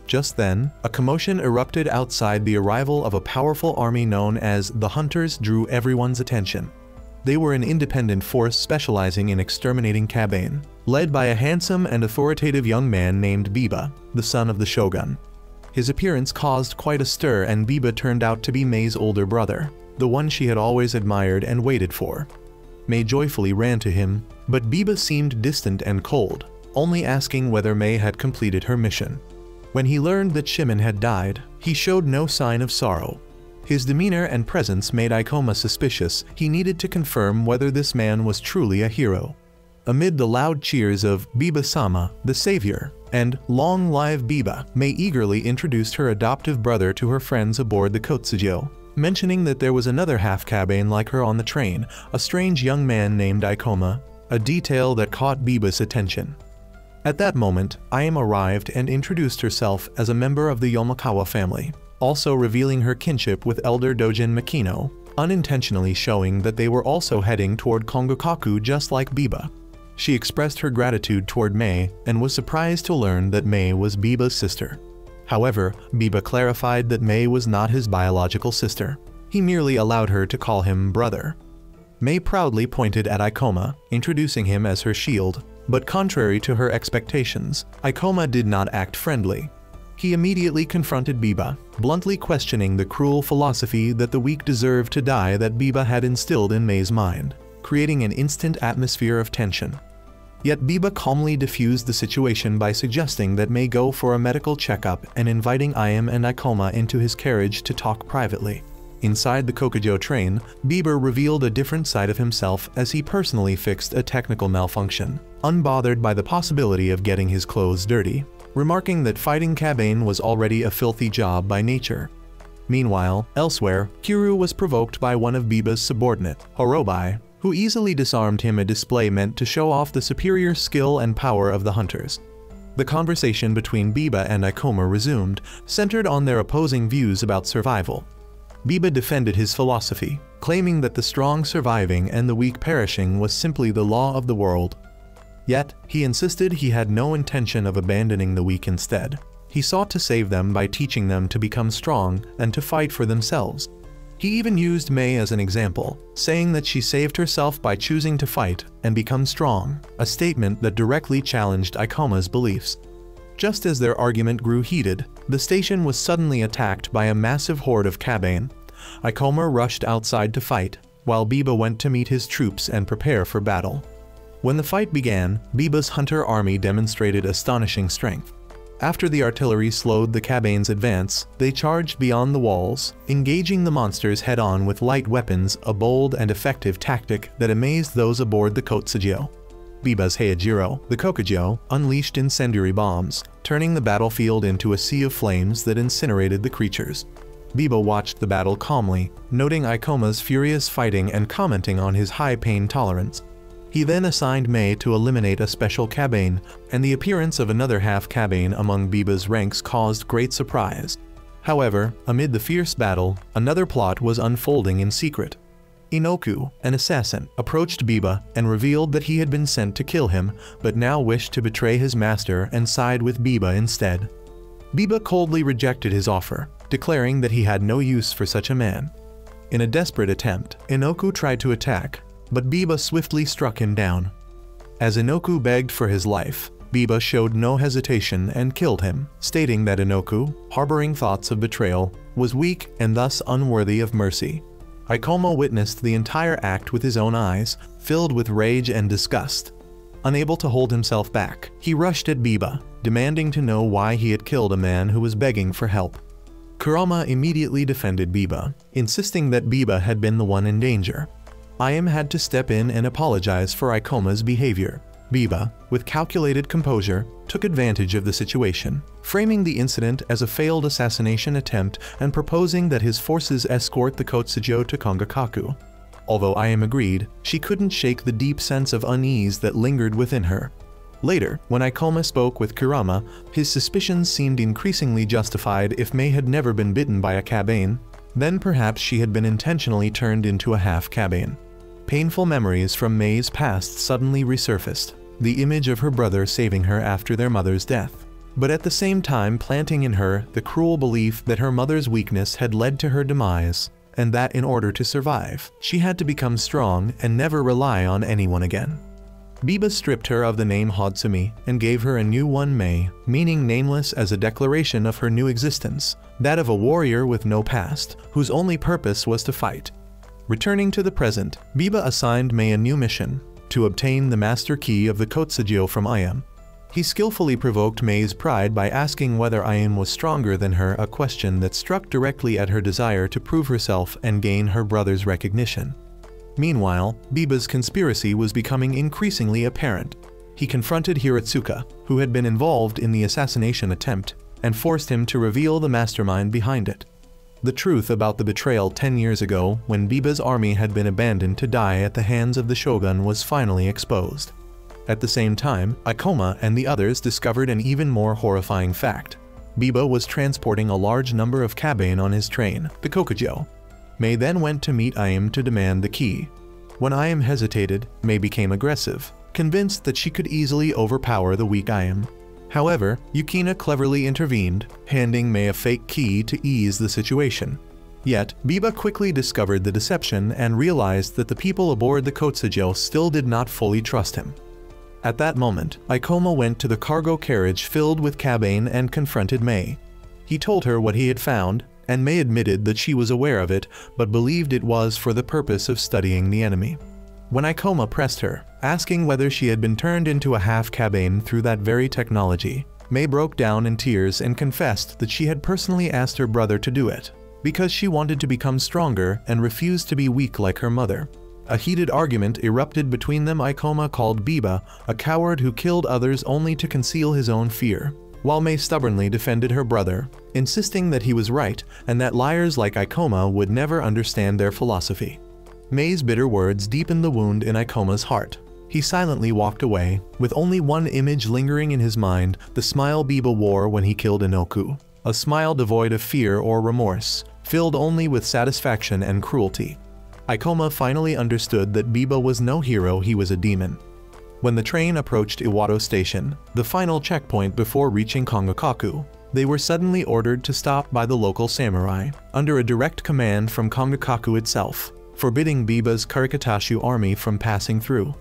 A: Just then, a commotion erupted outside. The arrival of a powerful army known as the Hunters drew everyone's attention. They were an independent force specializing in exterminating cabane, led by a handsome and authoritative young man named Biba, the son of the shogun. His appearance caused quite a stir, and Biba turned out to be Mei's older brother, the one she had always admired and waited for. Mei joyfully ran to him, but Biba seemed distant and cold, only asking whether Mei had completed her mission. When he learned that Shimon had died, he showed no sign of sorrow. His demeanor and presence made Ikoma suspicious. He needed to confirm whether this man was truly a hero. Amid the loud cheers of "Biba-sama, the savior," and "Long live Biba," Mei eagerly introduced her adoptive brother to her friends aboard the Kotsujo, mentioning that there was another half-cabane like her on the train, a strange young man named Ikoma, a detail that caught Biba's attention. At that moment, Ayame arrived and introduced herself as a member of the Yomakawa family, also revealing her kinship with Elder Dojin Makino, unintentionally showing that they were also heading toward Kongokaku just like Biba. She expressed her gratitude toward Mei and was surprised to learn that Mei was Biba's sister. However, Biba clarified that Mei was not his biological sister. He merely allowed her to call him brother. Mei proudly pointed at Ikoma, introducing him as her shield, but contrary to her expectations, Ikoma did not act friendly. He immediately confronted Biba, bluntly questioning the cruel philosophy that the weak deserve to die that Biba had instilled in Mei's mind, creating an instant atmosphere of tension. Yet Biba calmly diffused the situation by suggesting that Mei go for a medical checkup and inviting Ayame and Ikoma into his carriage to talk privately. Inside the Kokujo train, Biba revealed a different side of himself as he personally fixed a technical malfunction, unbothered by the possibility of getting his clothes dirty, remarking that fighting cabane was already a filthy job by nature. Meanwhile, elsewhere, Kiryu was provoked by one of Biba's subordinate, Horobai, who easily disarmed him, a display meant to show off the superior skill and power of the hunters. The conversation between Biba and Ikoma resumed, centered on their opposing views about survival. Biba defended his philosophy, claiming that the strong surviving and the weak perishing was simply the law of the world. Yet, he insisted he had no intention of abandoning the weak. Instead, he sought to save them by teaching them to become strong and to fight for themselves. He even used Mei as an example, saying that she saved herself by choosing to fight and become strong, a statement that directly challenged Ikoma's beliefs. Just as their argument grew heated, the station was suddenly attacked by a massive horde of cabane. Ikoma rushed outside to fight, while Biba went to meet his troops and prepare for battle. When the fight began, Biba's hunter army demonstrated astonishing strength. After the artillery slowed the Kabane's advance, they charged beyond the walls, engaging the monsters head-on with light weapons, a bold and effective tactic that amazed those aboard the Kotsujo. Biba's Heijiro, the Kokujo, unleashed incendiary bombs, turning the battlefield into a sea of flames that incinerated the creatures. Biba watched the battle calmly, noting Ikoma's furious fighting and commenting on his high pain tolerance. He then assigned Mei to eliminate a special Kabane, and the appearance of another half Kabane among Biba's ranks caused great surprise. However, amid the fierce battle, another plot was unfolding in secret. Inoku, an assassin, approached Biba and revealed that he had been sent to kill him, but now wished to betray his master and side with Biba instead. Biba coldly rejected his offer, declaring that he had no use for such a man. In a desperate attempt, Inoku tried to attack, but Biba swiftly struck him down. As Inoku begged for his life, Biba showed no hesitation and killed him, stating that Inoku, harboring thoughts of betrayal, was weak and thus unworthy of mercy. Ikoma witnessed the entire act with his own eyes, filled with rage and disgust. Unable to hold himself back, he rushed at Biba, demanding to know why he had killed a man who was begging for help. Kurama immediately defended Biba, insisting that Biba had been the one in danger. Ayam had to step in and apologize for Ikoma's behavior. Biba, with calculated composure, took advantage of the situation, framing the incident as a failed assassination attempt and proposing that his forces escort the Kotsujo to Kongakaku. Although Ayam agreed, she couldn't shake the deep sense of unease that lingered within her. Later, when Ikoma spoke with Kurama, his suspicions seemed increasingly justified. If Mei had never been bitten by a Kabane, then perhaps she had been intentionally turned into a half Kabane. Painful memories from Mei's past suddenly resurfaced, the image of her brother saving her after their mother's death, but at the same time planting in her the cruel belief that her mother's weakness had led to her demise, and that in order to survive, she had to become strong and never rely on anyone again. Biba stripped her of the name Hatsumi and gave her a new one, Mei, meaning nameless, as a declaration of her new existence, that of a warrior with no past, whose only purpose was to fight. Returning to the present, Biba assigned Mei a new mission, to obtain the master key of the Kotsujo from Ayam. He skillfully provoked Mei's pride by asking whether Ayam was stronger than her, a question that struck directly at her desire to prove herself and gain her brother's recognition. Meanwhile, Biba's conspiracy was becoming increasingly apparent. He confronted Hiratsuka, who had been involved in the assassination attempt, and forced him to reveal the mastermind behind it. The truth about the betrayal 10 years ago, when Biba's army had been abandoned to die at the hands of the shogun, was finally exposed. At the same time, Ikoma and the others discovered an even more horrifying fact. Biba was transporting a large number of Kabane on his train, the Kokujo. Mei then went to meet Ayam to demand the key. When Ayam hesitated, Mei became aggressive, convinced that she could easily overpower the weak Ayam. However, Yukina cleverly intervened, handing Mei a fake key to ease the situation. Yet, Biba quickly discovered the deception and realized that the people aboard the Kotsujo still did not fully trust him. At that moment, Ikoma went to the cargo carriage filled with Kabane and confronted Mei. He told her what he had found, and Mei admitted that she was aware of it, but believed it was for the purpose of studying the enemy. When Ikoma pressed her, asking whether she had been turned into a half Kabane through that very technology, Mei broke down in tears and confessed that she had personally asked her brother to do it, because she wanted to become stronger and refused to be weak like her mother. A heated argument erupted between them. Ikoma called Biba a coward who killed others only to conceal his own fear, while Mei stubbornly defended her brother, insisting that he was right and that liars like Ikoma would never understand their philosophy. Mei's bitter words deepened the wound in Ikoma's heart. He silently walked away, with only one image lingering in his mind, the smile Biba wore when he killed Inoku. A smile devoid of fear or remorse, filled only with satisfaction and cruelty. Ikoma finally understood that Biba was no hero, he was a demon. When the train approached Iwado Station, the final checkpoint before reaching Kongakaku, they were suddenly ordered to stop by the local samurai, under a direct command from Kongakaku itself, forbidding Biba's Karikatashu army from passing through.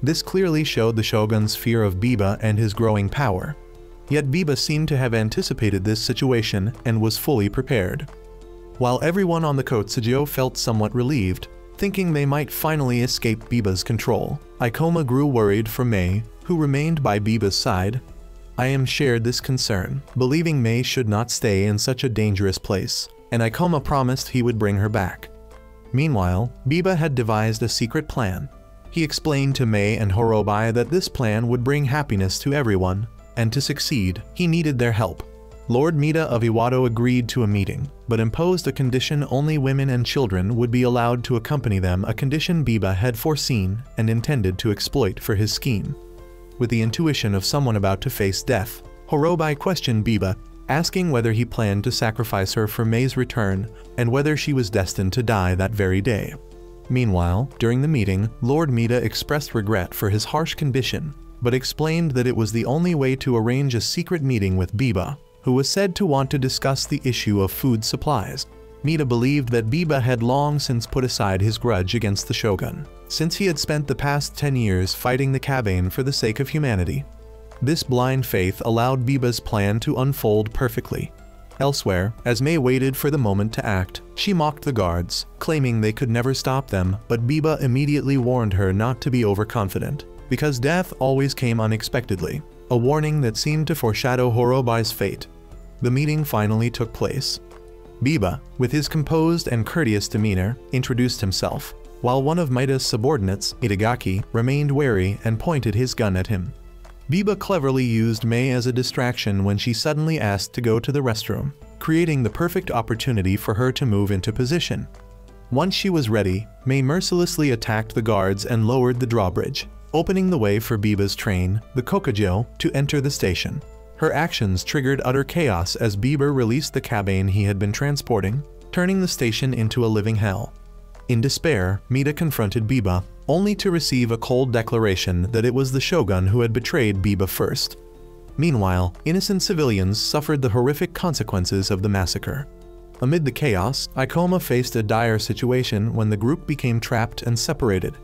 A: This clearly showed the shogun's fear of Biba and his growing power. Yet Biba seemed to have anticipated this situation and was fully prepared. While everyone on the Kotsujo felt somewhat relieved, thinking they might finally escape Biba's control, Ikoma grew worried for Mei, who remained by Biba's side. Ayam shared this concern, believing Mei should not stay in such a dangerous place, and Ikoma promised he would bring her back. Meanwhile, Biba had devised a secret plan. He explained to Mei and Horobai that this plan would bring happiness to everyone, and to succeed, he needed their help. Lord Mida of Iwado agreed to a meeting, but imposed a condition: only women and children would be allowed to accompany them, a condition Biba had foreseen and intended to exploit for his scheme. With the intuition of someone about to face death, Horobai questioned Biba, asking whether he planned to sacrifice her for Mei's return, and whether she was destined to die that very day. Meanwhile, during the meeting, Lord Mida expressed regret for his harsh condition, but explained that it was the only way to arrange a secret meeting with Biba, who was said to want to discuss the issue of food supplies. Mida believed that Biba had long since put aside his grudge against the shogun, since he had spent the past 10 years fighting the Kabane for the sake of humanity. This blind faith allowed Biba's plan to unfold perfectly. Elsewhere, as Mei waited for the moment to act, she mocked the guards, claiming they could never stop them, but Biba immediately warned her not to be overconfident, because death always came unexpectedly, a warning that seemed to foreshadow Horobai's fate. The meeting finally took place. Biba, with his composed and courteous demeanor, introduced himself, while one of Mida's subordinates, Itagaki, remained wary and pointed his gun at him. Biba cleverly used Mei as a distraction when she suddenly asked to go to the restroom, creating the perfect opportunity for her to move into position. Once she was ready, Mei mercilessly attacked the guards and lowered the drawbridge, opening the way for Biba's train, the Kokujo, to enter the station. Her actions triggered utter chaos as Biba released the Kabane he had been transporting, turning the station into a living hell. In despair, Mida confronted Biba, only to receive a cold declaration that it was the shogun who had betrayed Biba first. Meanwhile, innocent civilians suffered the horrific consequences of the massacre. Amid the chaos, Ikoma faced a dire situation when the group became trapped and separated.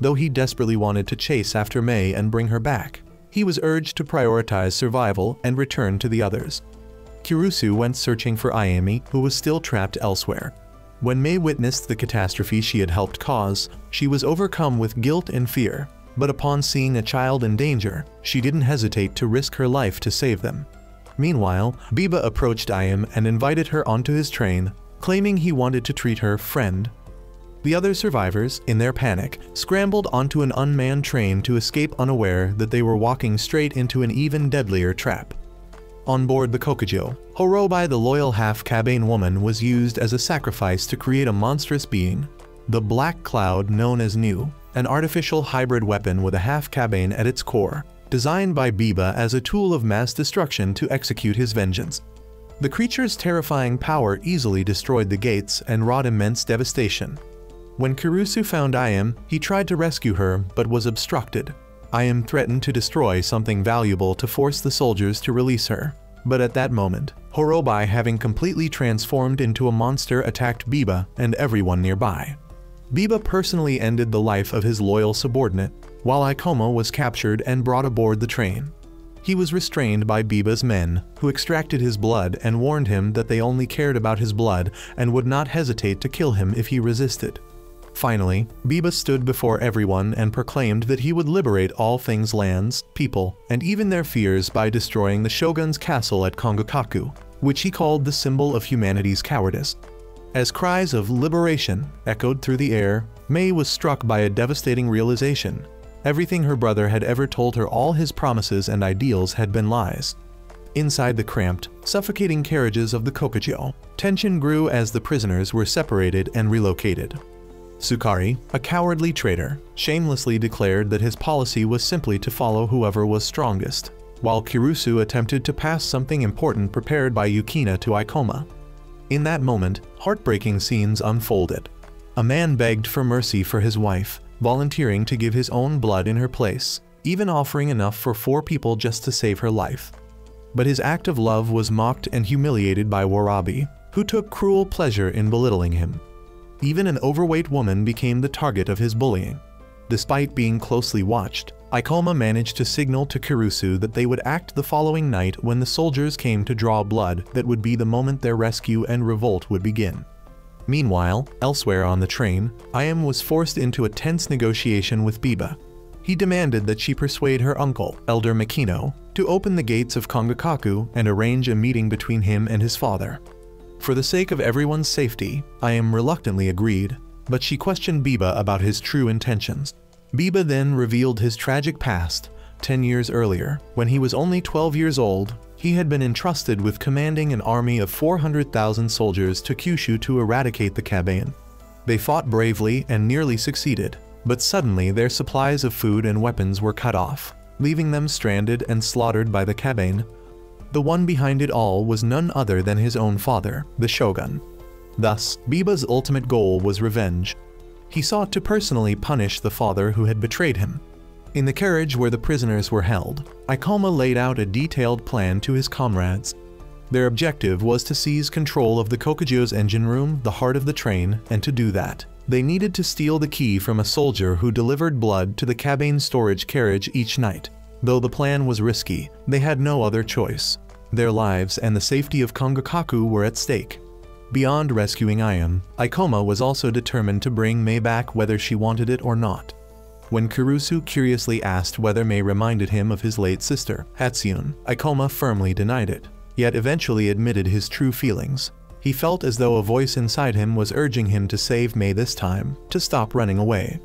A: Though he desperately wanted to chase after Mei and bring her back, he was urged to prioritize survival and return to the others. Kirusu went searching for Ayami, who was still trapped elsewhere. When Mei witnessed the catastrophe she had helped cause, she was overcome with guilt and fear, but upon seeing a child in danger, she didn't hesitate to risk her life to save them. Meanwhile, Biba approached Ayam and invited her onto his train, claiming he wanted to treat her friend. The other survivors, in their panic, scrambled onto an unmanned train to escape, unaware that they were walking straight into an even deadlier trap. On board the Kokujo, Horobai, the loyal half-Kabane woman, was used as a sacrifice to create a monstrous being, the Black Cloud, known as Nu, an artificial hybrid weapon with a half-Kabane at its core, designed by Biba as a tool of mass destruction to execute his vengeance. The creature's terrifying power easily destroyed the gates and wrought immense devastation. When Kirusu found Ayam, he tried to rescue her but was obstructed. Ayam threatened to destroy something valuable to force the soldiers to release her. But at that moment, Horobai, having completely transformed into a monster, attacked Biba and everyone nearby. Biba personally ended the life of his loyal subordinate, while Ikoma was captured and brought aboard the train. He was restrained by Biba's men, who extracted his blood and warned him that they only cared about his blood and would not hesitate to kill him if he resisted. Finally, Biba stood before everyone and proclaimed that he would liberate all things, lands, people, and even their fears by destroying the shogun's castle at Kongokaku, which he called the symbol of humanity's cowardice. As cries of liberation echoed through the air, Mei was struck by a devastating realization. Everything her brother had ever told her, all his promises and ideals, had been lies. Inside the cramped, suffocating carriages of the Kokujo, tension grew as the prisoners were separated and relocated. Sukari, a cowardly traitor, shamelessly declared that his policy was simply to follow whoever was strongest, while Kirusu attempted to pass something important prepared by Yukina to Ikoma. In that moment, heartbreaking scenes unfolded. A man begged for mercy for his wife, volunteering to give his own blood in her place, even offering enough for 4 people just to save her life. But his act of love was mocked and humiliated by Warabi, who took cruel pleasure in belittling him. Even an overweight woman became the target of his bullying. Despite being closely watched, Ikoma managed to signal to Kirusu that they would act the following night when the soldiers came to draw blood. That would be the moment their rescue and revolt would begin. Meanwhile, elsewhere on the train, Ayam was forced into a tense negotiation with Biba. He demanded that she persuade her uncle, Elder Makino, to open the gates of Kongakaku and arrange a meeting between him and his father. For the sake of everyone's safety, Ayam reluctantly agreed, but she questioned Biba about his true intentions. Biba then revealed his tragic past. 10 years earlier, when he was only 12 years old, he had been entrusted with commanding an army of 400,000 soldiers to Kyushu to eradicate the Kabane. They fought bravely and nearly succeeded, but suddenly their supplies of food and weapons were cut off, leaving them stranded and slaughtered by the Kabane. The one behind it all was none other than his own father, the shogun. Thus, Biba's ultimate goal was revenge. He sought to personally punish the father who had betrayed him. In the carriage where the prisoners were held, Ikoma laid out a detailed plan to his comrades. Their objective was to seize control of the Kokugyo's engine room, the heart of the train, and to do that, they needed to steal the key from a soldier who delivered blood to the Kabane storage carriage each night. Though the plan was risky, they had no other choice. Their lives and the safety of Kongakaku were at stake. Beyond rescuing Ayam, Ikoma was also determined to bring Mei back whether she wanted it or not. When Kurusu curiously asked whether Mei reminded him of his late sister, Hatsune, Ikoma firmly denied it, yet eventually admitted his true feelings. He felt as though a voice inside him was urging him to save Mei this time, to stop running away.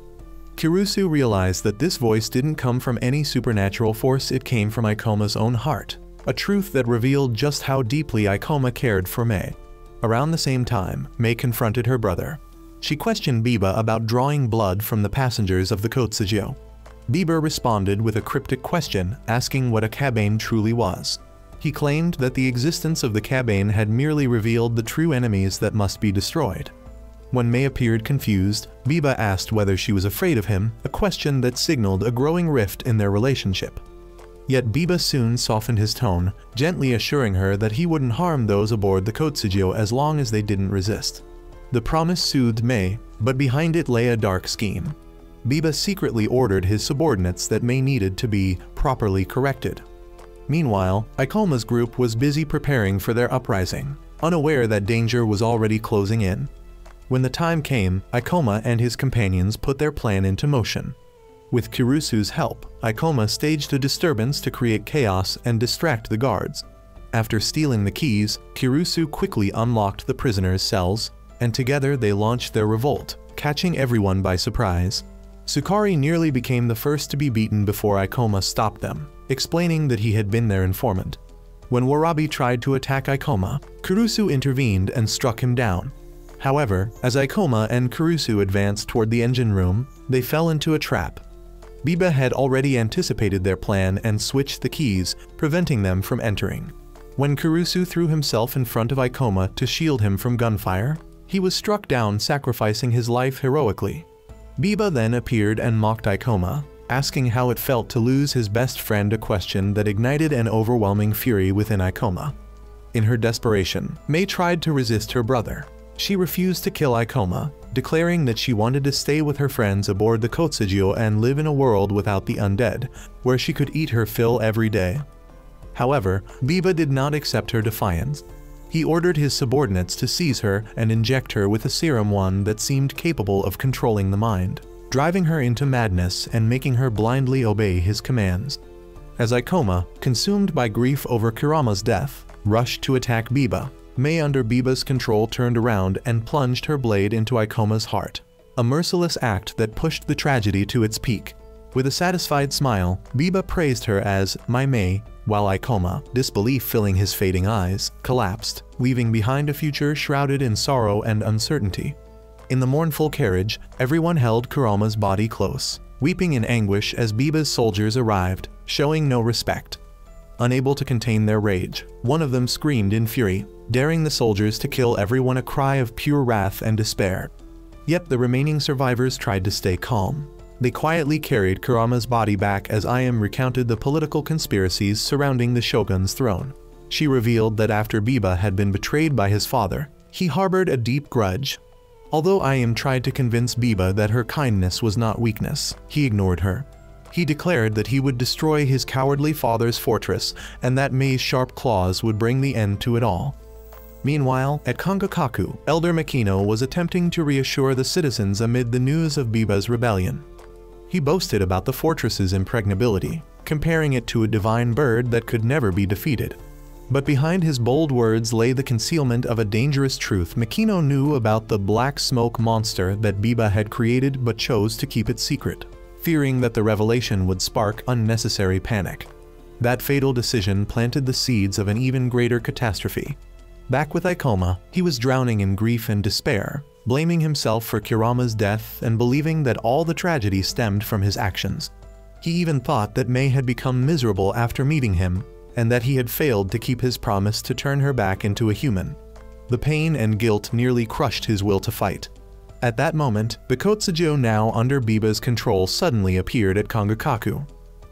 A: Kurusu realized that this voice didn't come from any supernatural force, it came from Ikoma's own heart, a truth that revealed just how deeply Ikoma cared for Mei. Around the same time, Mei confronted her brother. She questioned Biba about drawing blood from the passengers of the Kotsugyo. Biba responded with a cryptic question, asking what a Kabane truly was. He claimed that the existence of the Kabane had merely revealed the true enemies that must be destroyed. When Mei appeared confused, Biba asked whether she was afraid of him, a question that signaled a growing rift in their relationship. Yet Biba soon softened his tone, gently assuring her that he wouldn't harm those aboard the Kotsugyo as long as they didn't resist. The promise soothed Mei, but behind it lay a dark scheme. Biba secretly ordered his subordinates that Mei needed to be properly corrected. Meanwhile, Ikoma's group was busy preparing for their uprising, unaware that danger was already closing in. When the time came, Ikoma and his companions put their plan into motion. With Kurusu's help, Ikoma staged a disturbance to create chaos and distract the guards. After stealing the keys, Kurusu quickly unlocked the prisoners' cells, and together they launched their revolt, catching everyone by surprise. Sukari nearly became the first to be beaten before Ikoma stopped them, explaining that he had been their informant. When Warabi tried to attack Ikoma, Kurusu intervened and struck him down. However, as Ikoma and Kurusu advanced toward the engine room, they fell into a trap. Biba had already anticipated their plan and switched the keys, preventing them from entering. When Kurusu threw himself in front of Ikoma to shield him from gunfire, he was struck down, sacrificing his life heroically. Biba then appeared and mocked Ikoma, asking how it felt to lose his best friend, a question that ignited an overwhelming fury within Ikoma. In her desperation, Mei tried to resist her brother. She refused to kill Ikoma, declaring that she wanted to stay with her friends aboard the Kotsugyo and live in a world without the undead, where she could eat her fill every day. However, Biba did not accept her defiance. He ordered his subordinates to seize her and inject her with a serum one that seemed capable of controlling the mind, driving her into madness and making her blindly obey his commands. As Ikoma, consumed by grief over Kurama's death, rushed to attack Biba, Mei, under Biba's control, turned around and plunged her blade into Ikoma's heart, a merciless act that pushed the tragedy to its peak. With a satisfied smile, Biba praised her as "my Mei," while Ikoma, disbelief filling his fading eyes, collapsed, leaving behind a future shrouded in sorrow and uncertainty. In the mournful carriage, everyone held Kurama's body close, weeping in anguish as Biba's soldiers arrived, showing no respect. Unable to contain their rage, one of them screamed in fury, daring the soldiers to kill everyone, a cry of pure wrath and despair. Yet the remaining survivors tried to stay calm. They quietly carried Kurama's body back as Ayam recounted the political conspiracies surrounding the shogun's throne. She revealed that after Biba had been betrayed by his father, he harbored a deep grudge. Although Ayam tried to convince Biba that her kindness was not weakness, he ignored her. He declared that he would destroy his cowardly father's fortress and that Mei's sharp claws would bring the end to it all. Meanwhile, at Kongakaku, Elder Makino was attempting to reassure the citizens amid the news of Biba's rebellion. He boasted about the fortress's impregnability, comparing it to a divine bird that could never be defeated. But behind his bold words lay the concealment of a dangerous truth. Makino knew about the black smoke monster that Biba had created but chose to keep it secret, fearing that the revelation would spark unnecessary panic. That fatal decision planted the seeds of an even greater catastrophe. Back with Ikoma, he was drowning in grief and despair, blaming himself for Kurama's death and believing that all the tragedy stemmed from his actions. He even thought that Mei had become miserable after meeting him, and that he had failed to keep his promise to turn her back into a human. The pain and guilt nearly crushed his will to fight. At that moment, Bikotsujo, now under Biba's control, suddenly appeared at Kangakaku.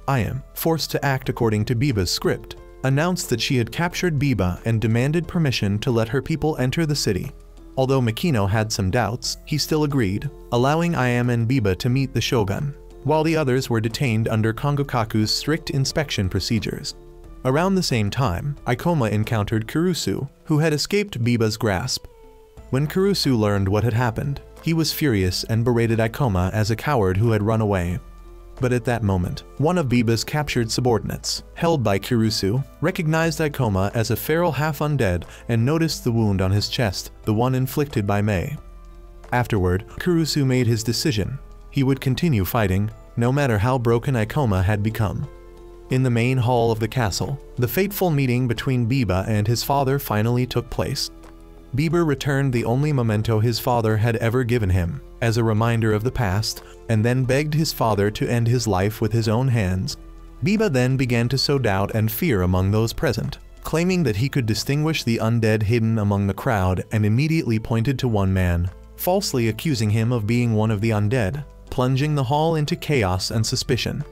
A: I am forced to act according to Biba's script, announced that she had captured Biba and demanded permission to let her people enter the city. Although Makino had some doubts, he still agreed, allowing Iam and Biba to meet the shogun, while the others were detained under Kangakaku's strict inspection procedures. Around the same time, Ikoma encountered Kurusu, who had escaped Biba's grasp. When Kurusu learned what had happened, he was furious and berated Ikoma as a coward who had run away. But at that moment, one of Biba's captured subordinates, held by Kurusu, recognized Ikoma as a feral half-undead and noticed the wound on his chest, the one inflicted by Mei. Afterward, Kurusu made his decision. He would continue fighting, no matter how broken Ikoma had become. In the main hall of the castle, the fateful meeting between Biba and his father finally took place. Biba returned the only memento his father had ever given him, as a reminder of the past, and then begged his father to end his life with his own hands. Biba then began to sow doubt and fear among those present, claiming that he could distinguish the undead hidden among the crowd, and immediately pointed to one man, falsely accusing him of being one of the undead, plunging the hall into chaos and suspicion.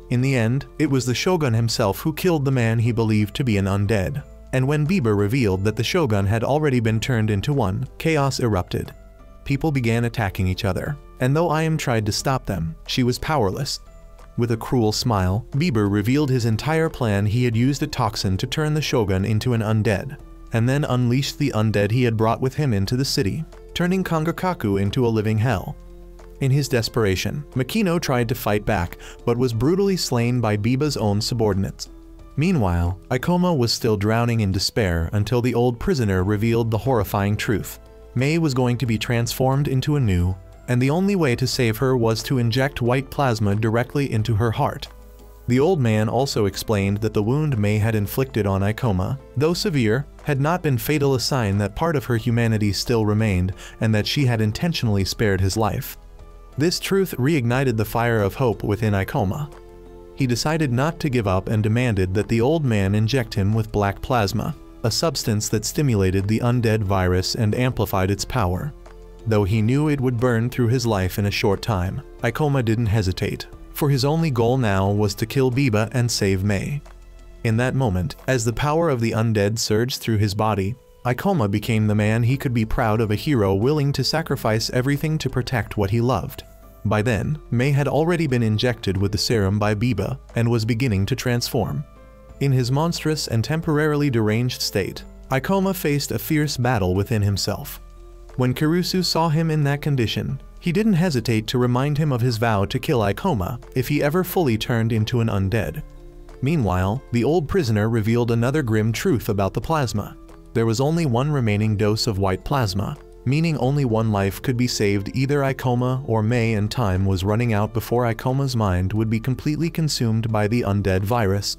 A: In the end, it was the shogun himself who killed the man he believed to be an undead. And when Biba revealed that the shogun had already been turned into one, chaos erupted. People began attacking each other, and though Iam tried to stop them, she was powerless. With a cruel smile, Biba revealed his entire plan. He had used a toxin to turn the shogun into an undead, and then unleashed the undead he had brought with him into the city, turning Kangakaku into a living hell. In his desperation, Makino tried to fight back, but was brutally slain by Biba's own subordinates. Meanwhile, Ikoma was still drowning in despair until the old prisoner revealed the horrifying truth. Mei was going to be transformed into a new, and the only way to save her was to inject white plasma directly into her heart. The old man also explained that the wound Mei had inflicted on Ikoma, though severe, had not been fatal, a sign that part of her humanity still remained and that she had intentionally spared his life. This truth reignited the fire of hope within Ikoma. He decided not to give up and demanded that the old man inject him with black plasma, a substance that stimulated the undead virus and amplified its power. Though he knew it would burn through his life in a short time, Ikoma didn't hesitate, for his only goal now was to kill Biba and save Mei. In that moment, as the power of the undead surged through his body, Ikoma became the man he could be proud of, a hero willing to sacrifice everything to protect what he loved. By then, Mei had already been injected with the serum by Biba and was beginning to transform. In his monstrous and temporarily deranged state, Ikoma faced a fierce battle within himself. When Kurusu saw him in that condition, he didn't hesitate to remind him of his vow to kill Ikoma if he ever fully turned into an undead. Meanwhile, the old prisoner revealed another grim truth about the plasma. There was only one remaining dose of white plasma, meaning only one life could be saved, either Ikoma or Mei, and time was running out before Ikoma's mind would be completely consumed by the undead virus.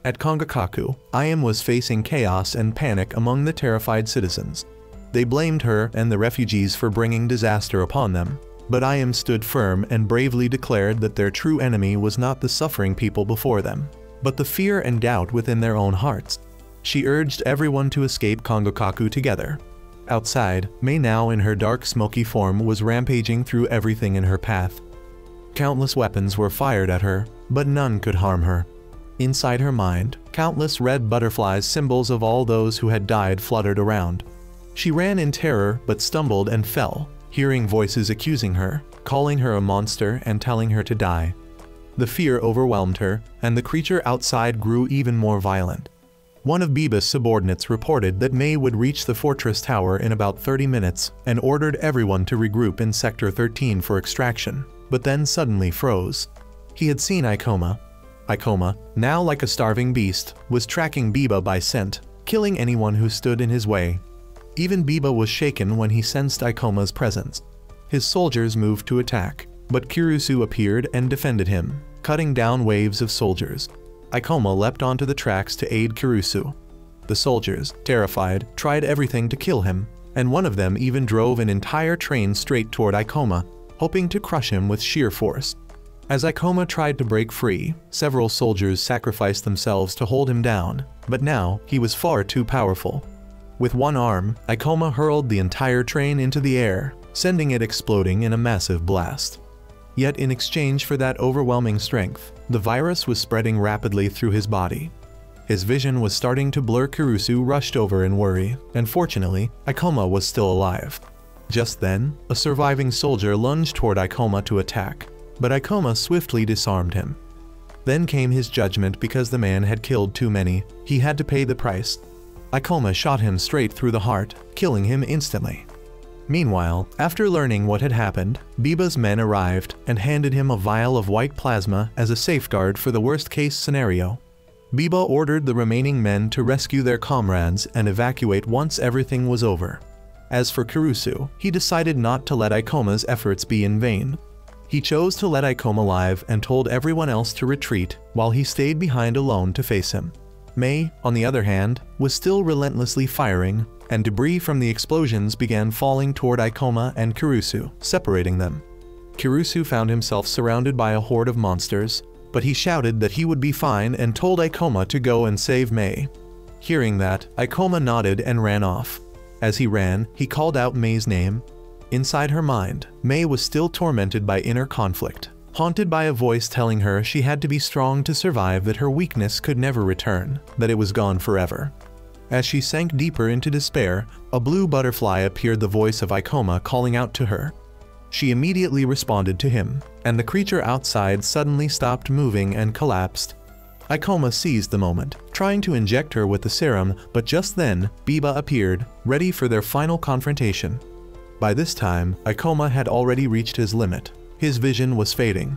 A: At Kangakaku, Iam was facing chaos and panic among the terrified citizens. They blamed her and the refugees for bringing disaster upon them, but Iam stood firm and bravely declared that their true enemy was not the suffering people before them, but the fear and doubt within their own hearts. She urged everyone to escape Kangakaku together. Outside, Mei, now in her dark smoky form, was rampaging through everything in her path. Countless weapons were fired at her, but none could harm her. Inside her mind, countless red butterflies, symbols of all those who had died, fluttered around. She ran in terror but stumbled and fell, hearing voices accusing her, calling her a monster and telling her to die. The fear overwhelmed her, and the creature outside grew even more violent. One of Biba's subordinates reported that Mei would reach the fortress tower in about 30 minutes and ordered everyone to regroup in Sector 13 for extraction, but then suddenly froze. He had seen Ikoma. Ikoma, now like a starving beast, was tracking Biba by scent, killing anyone who stood in his way. Even Biba was shaken when he sensed Ikoma's presence. His soldiers moved to attack, but Kirusu appeared and defended him, cutting down waves of soldiers. Ikoma leapt onto the tracks to aid Kirusu. The soldiers, terrified, tried everything to kill him, and one of them even drove an entire train straight toward Ikoma, hoping to crush him with sheer force. As Ikoma tried to break free, several soldiers sacrificed themselves to hold him down, but now he was far too powerful. With one arm, Ikoma hurled the entire train into the air, sending it exploding in a massive blast. Yet in exchange for that overwhelming strength, the virus was spreading rapidly through his body. His vision was starting to blur. Kirusu rushed over in worry, and fortunately, Ikoma was still alive. Just then, a surviving soldier lunged toward Ikoma to attack, but Ikoma swiftly disarmed him. Then came his judgment. Because the man had killed too many, he had to pay the price. Ikoma shot him straight through the heart, killing him instantly. Meanwhile, after learning what had happened, Biba's men arrived and handed him a vial of white plasma as a safeguard for the worst-case scenario. Biba ordered the remaining men to rescue their comrades and evacuate once everything was over. As for Kirusu, he decided not to let Ikoma's efforts be in vain. He chose to let Ikoma live and told everyone else to retreat while he stayed behind alone to face him. Mei, on the other hand, was still relentlessly firing, and debris from the explosions began falling toward Ikoma and Kirusu, separating them. Kirusu found himself surrounded by a horde of monsters, but he shouted that he would be fine and told Ikoma to go and save Mei. Hearing that, Ikoma nodded and ran off. As he ran, he called out Mei's name. Inside her mind, Mei was still tormented by inner conflict, haunted by a voice telling her she had to be strong to survive, that her weakness could never return, that it was gone forever. As she sank deeper into despair, a blue butterfly appeared, the voice of Ikoma calling out to her. She immediately responded to him, and the creature outside suddenly stopped moving and collapsed. Ikoma seized the moment, trying to inject her with the serum, but just then, Biba appeared, ready for their final confrontation. By this time, Ikoma had already reached his limit. His vision was fading.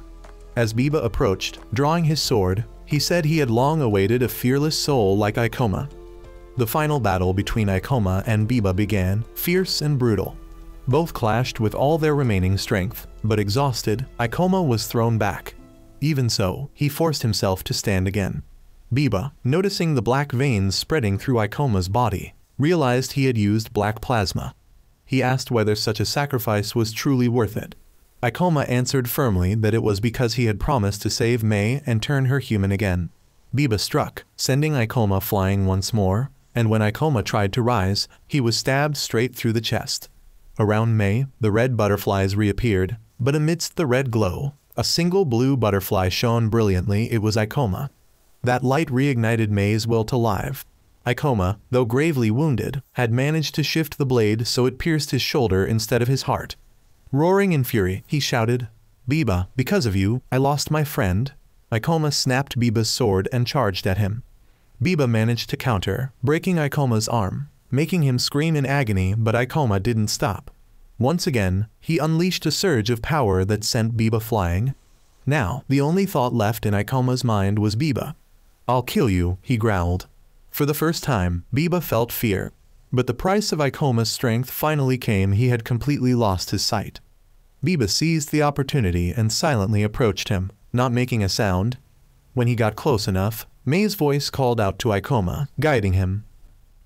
A: As Biba approached, drawing his sword, he said he had long awaited a fearless soul like Ikoma. The final battle between Ikoma and Biba began, fierce and brutal. Both clashed with all their remaining strength, but exhausted, Ikoma was thrown back. Even so, he forced himself to stand again. Biba, noticing the black veins spreading through Ikoma's body, realized he had used black plasma. He asked whether such a sacrifice was truly worth it. Ikoma answered firmly that it was because he had promised to save Mei and turn her human again. Biba struck, sending Ikoma flying once more, and when Ikoma tried to rise, he was stabbed straight through the chest. Around Mei, the red butterflies reappeared, but amidst the red glow, a single blue butterfly shone brilliantly. It was Ikoma. That light reignited Mei's will to live. Ikoma, though gravely wounded, had managed to shift the blade so it pierced his shoulder instead of his heart. Roaring in fury, he shouted, "Biba, because of you, I lost my friend." Ikoma snapped Biba's sword and charged at him. Biba managed to counter, breaking Ikoma's arm, making him scream in agony, but Ikoma didn't stop. Once again, he unleashed a surge of power that sent Biba flying. Now, the only thought left in Ikoma's mind was Biba. "I'll kill you," he growled. For the first time, Biba felt fear. But the price of Ikoma's strength finally came. He had completely lost his sight. Biba seized the opportunity and silently approached him, not making a sound. When he got close enough, Mei's voice called out to Ikoma, guiding him.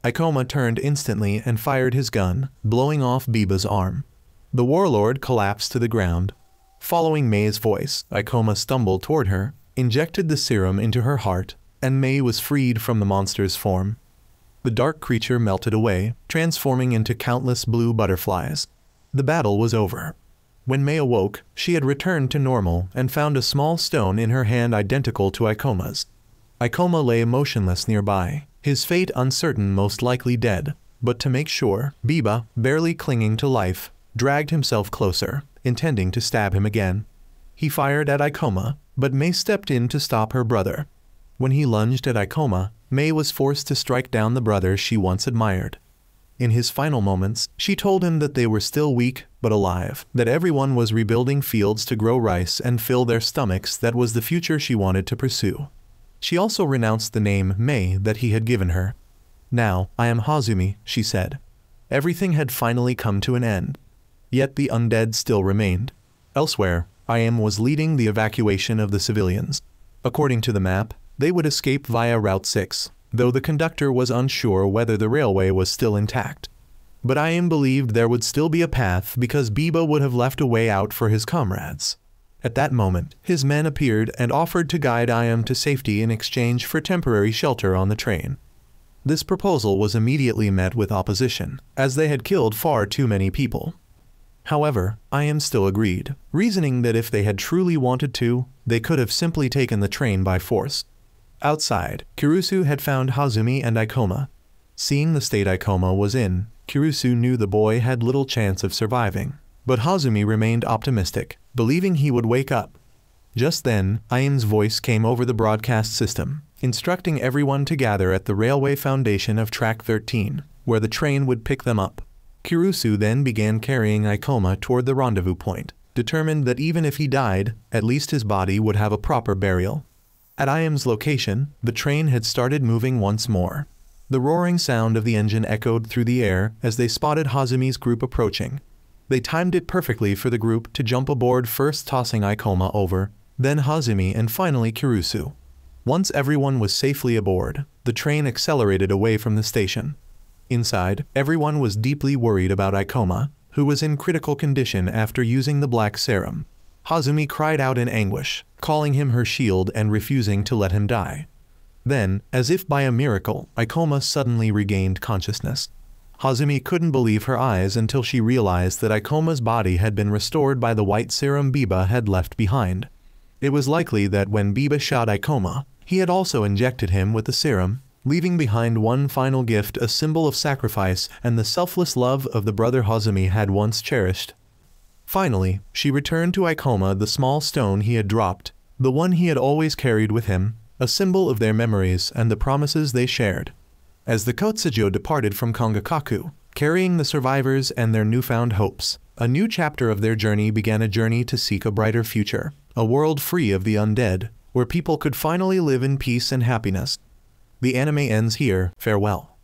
A: Ikoma turned instantly and fired his gun, blowing off Biba's arm. The warlord collapsed to the ground. Following Mei's voice, Ikoma stumbled toward her, injected the serum into her heart, and Mei was freed from the monster's form. The dark creature melted away, transforming into countless blue butterflies. The battle was over. When Mei awoke, she had returned to normal and found a small stone in her hand identical to Ikoma's. Ikoma lay motionless nearby, his fate uncertain, most likely dead. But to make sure, Biba, barely clinging to life, dragged himself closer, intending to stab him again. He fired at Ikoma, but Mei stepped in to stop her brother. When he lunged at Ikoma, Mei was forced to strike down the brother she once admired. In his final moments, she told him that they were still weak but alive, that everyone was rebuilding fields to grow rice and fill their stomachs. That was the future she wanted to pursue. She also renounced the name Mei that he had given her. "Now, I am Hazumi," she said. Everything had finally come to an end. Yet the undead still remained. Elsewhere, Ayam was leading the evacuation of the civilians. According to the map, they would escape via Route 6, though the conductor was unsure whether the railway was still intact. But Ayam believed there would still be a path because Biba would have left a way out for his comrades. At that moment, his men appeared and offered to guide Ayam to safety in exchange for temporary shelter on the train. This proposal was immediately met with opposition, as they had killed far too many people. However, Ayam still agreed, reasoning that if they had truly wanted to, they could have simply taken the train by force. Outside, Kirusu had found Hazumi and Ikoma. Seeing the state Ikoma was in, Kirusu knew the boy had little chance of surviving. But Hazumi remained optimistic, believing he would wake up. Just then, Ayam's voice came over the broadcast system, instructing everyone to gather at the railway foundation of track 13, where the train would pick them up. Kirusu then began carrying Ikoma toward the rendezvous point, determined that even if he died, at least his body would have a proper burial. At Ayam's location, the train had started moving once more. The roaring sound of the engine echoed through the air as they spotted Hazumi's group approaching. They timed it perfectly for the group to jump aboard, first tossing Ikoma over, then Hazumi, and finally Kirusu. Once everyone was safely aboard, the train accelerated away from the station. Inside, everyone was deeply worried about Ikoma, who was in critical condition after using the black serum. Hazumi cried out in anguish, calling him her shield and refusing to let him die. Then, as if by a miracle, Ikoma suddenly regained consciousness. Hazumi couldn't believe her eyes until she realized that Ikoma's body had been restored by the white serum Biba had left behind. It was likely that when Biba shot Ikoma, he had also injected him with the serum, leaving behind one final gift, a symbol of sacrifice and the selfless love of the brother Hazumi had once cherished. Finally, she returned to Ikoma the small stone he had dropped, the one he had always carried with him, a symbol of their memories and the promises they shared. As the Kotsujo departed from Kongakaku, carrying the survivors and their newfound hopes, a new chapter of their journey began, a journey to seek a brighter future, a world free of the undead, where people could finally live in peace and happiness. The anime ends here. Farewell.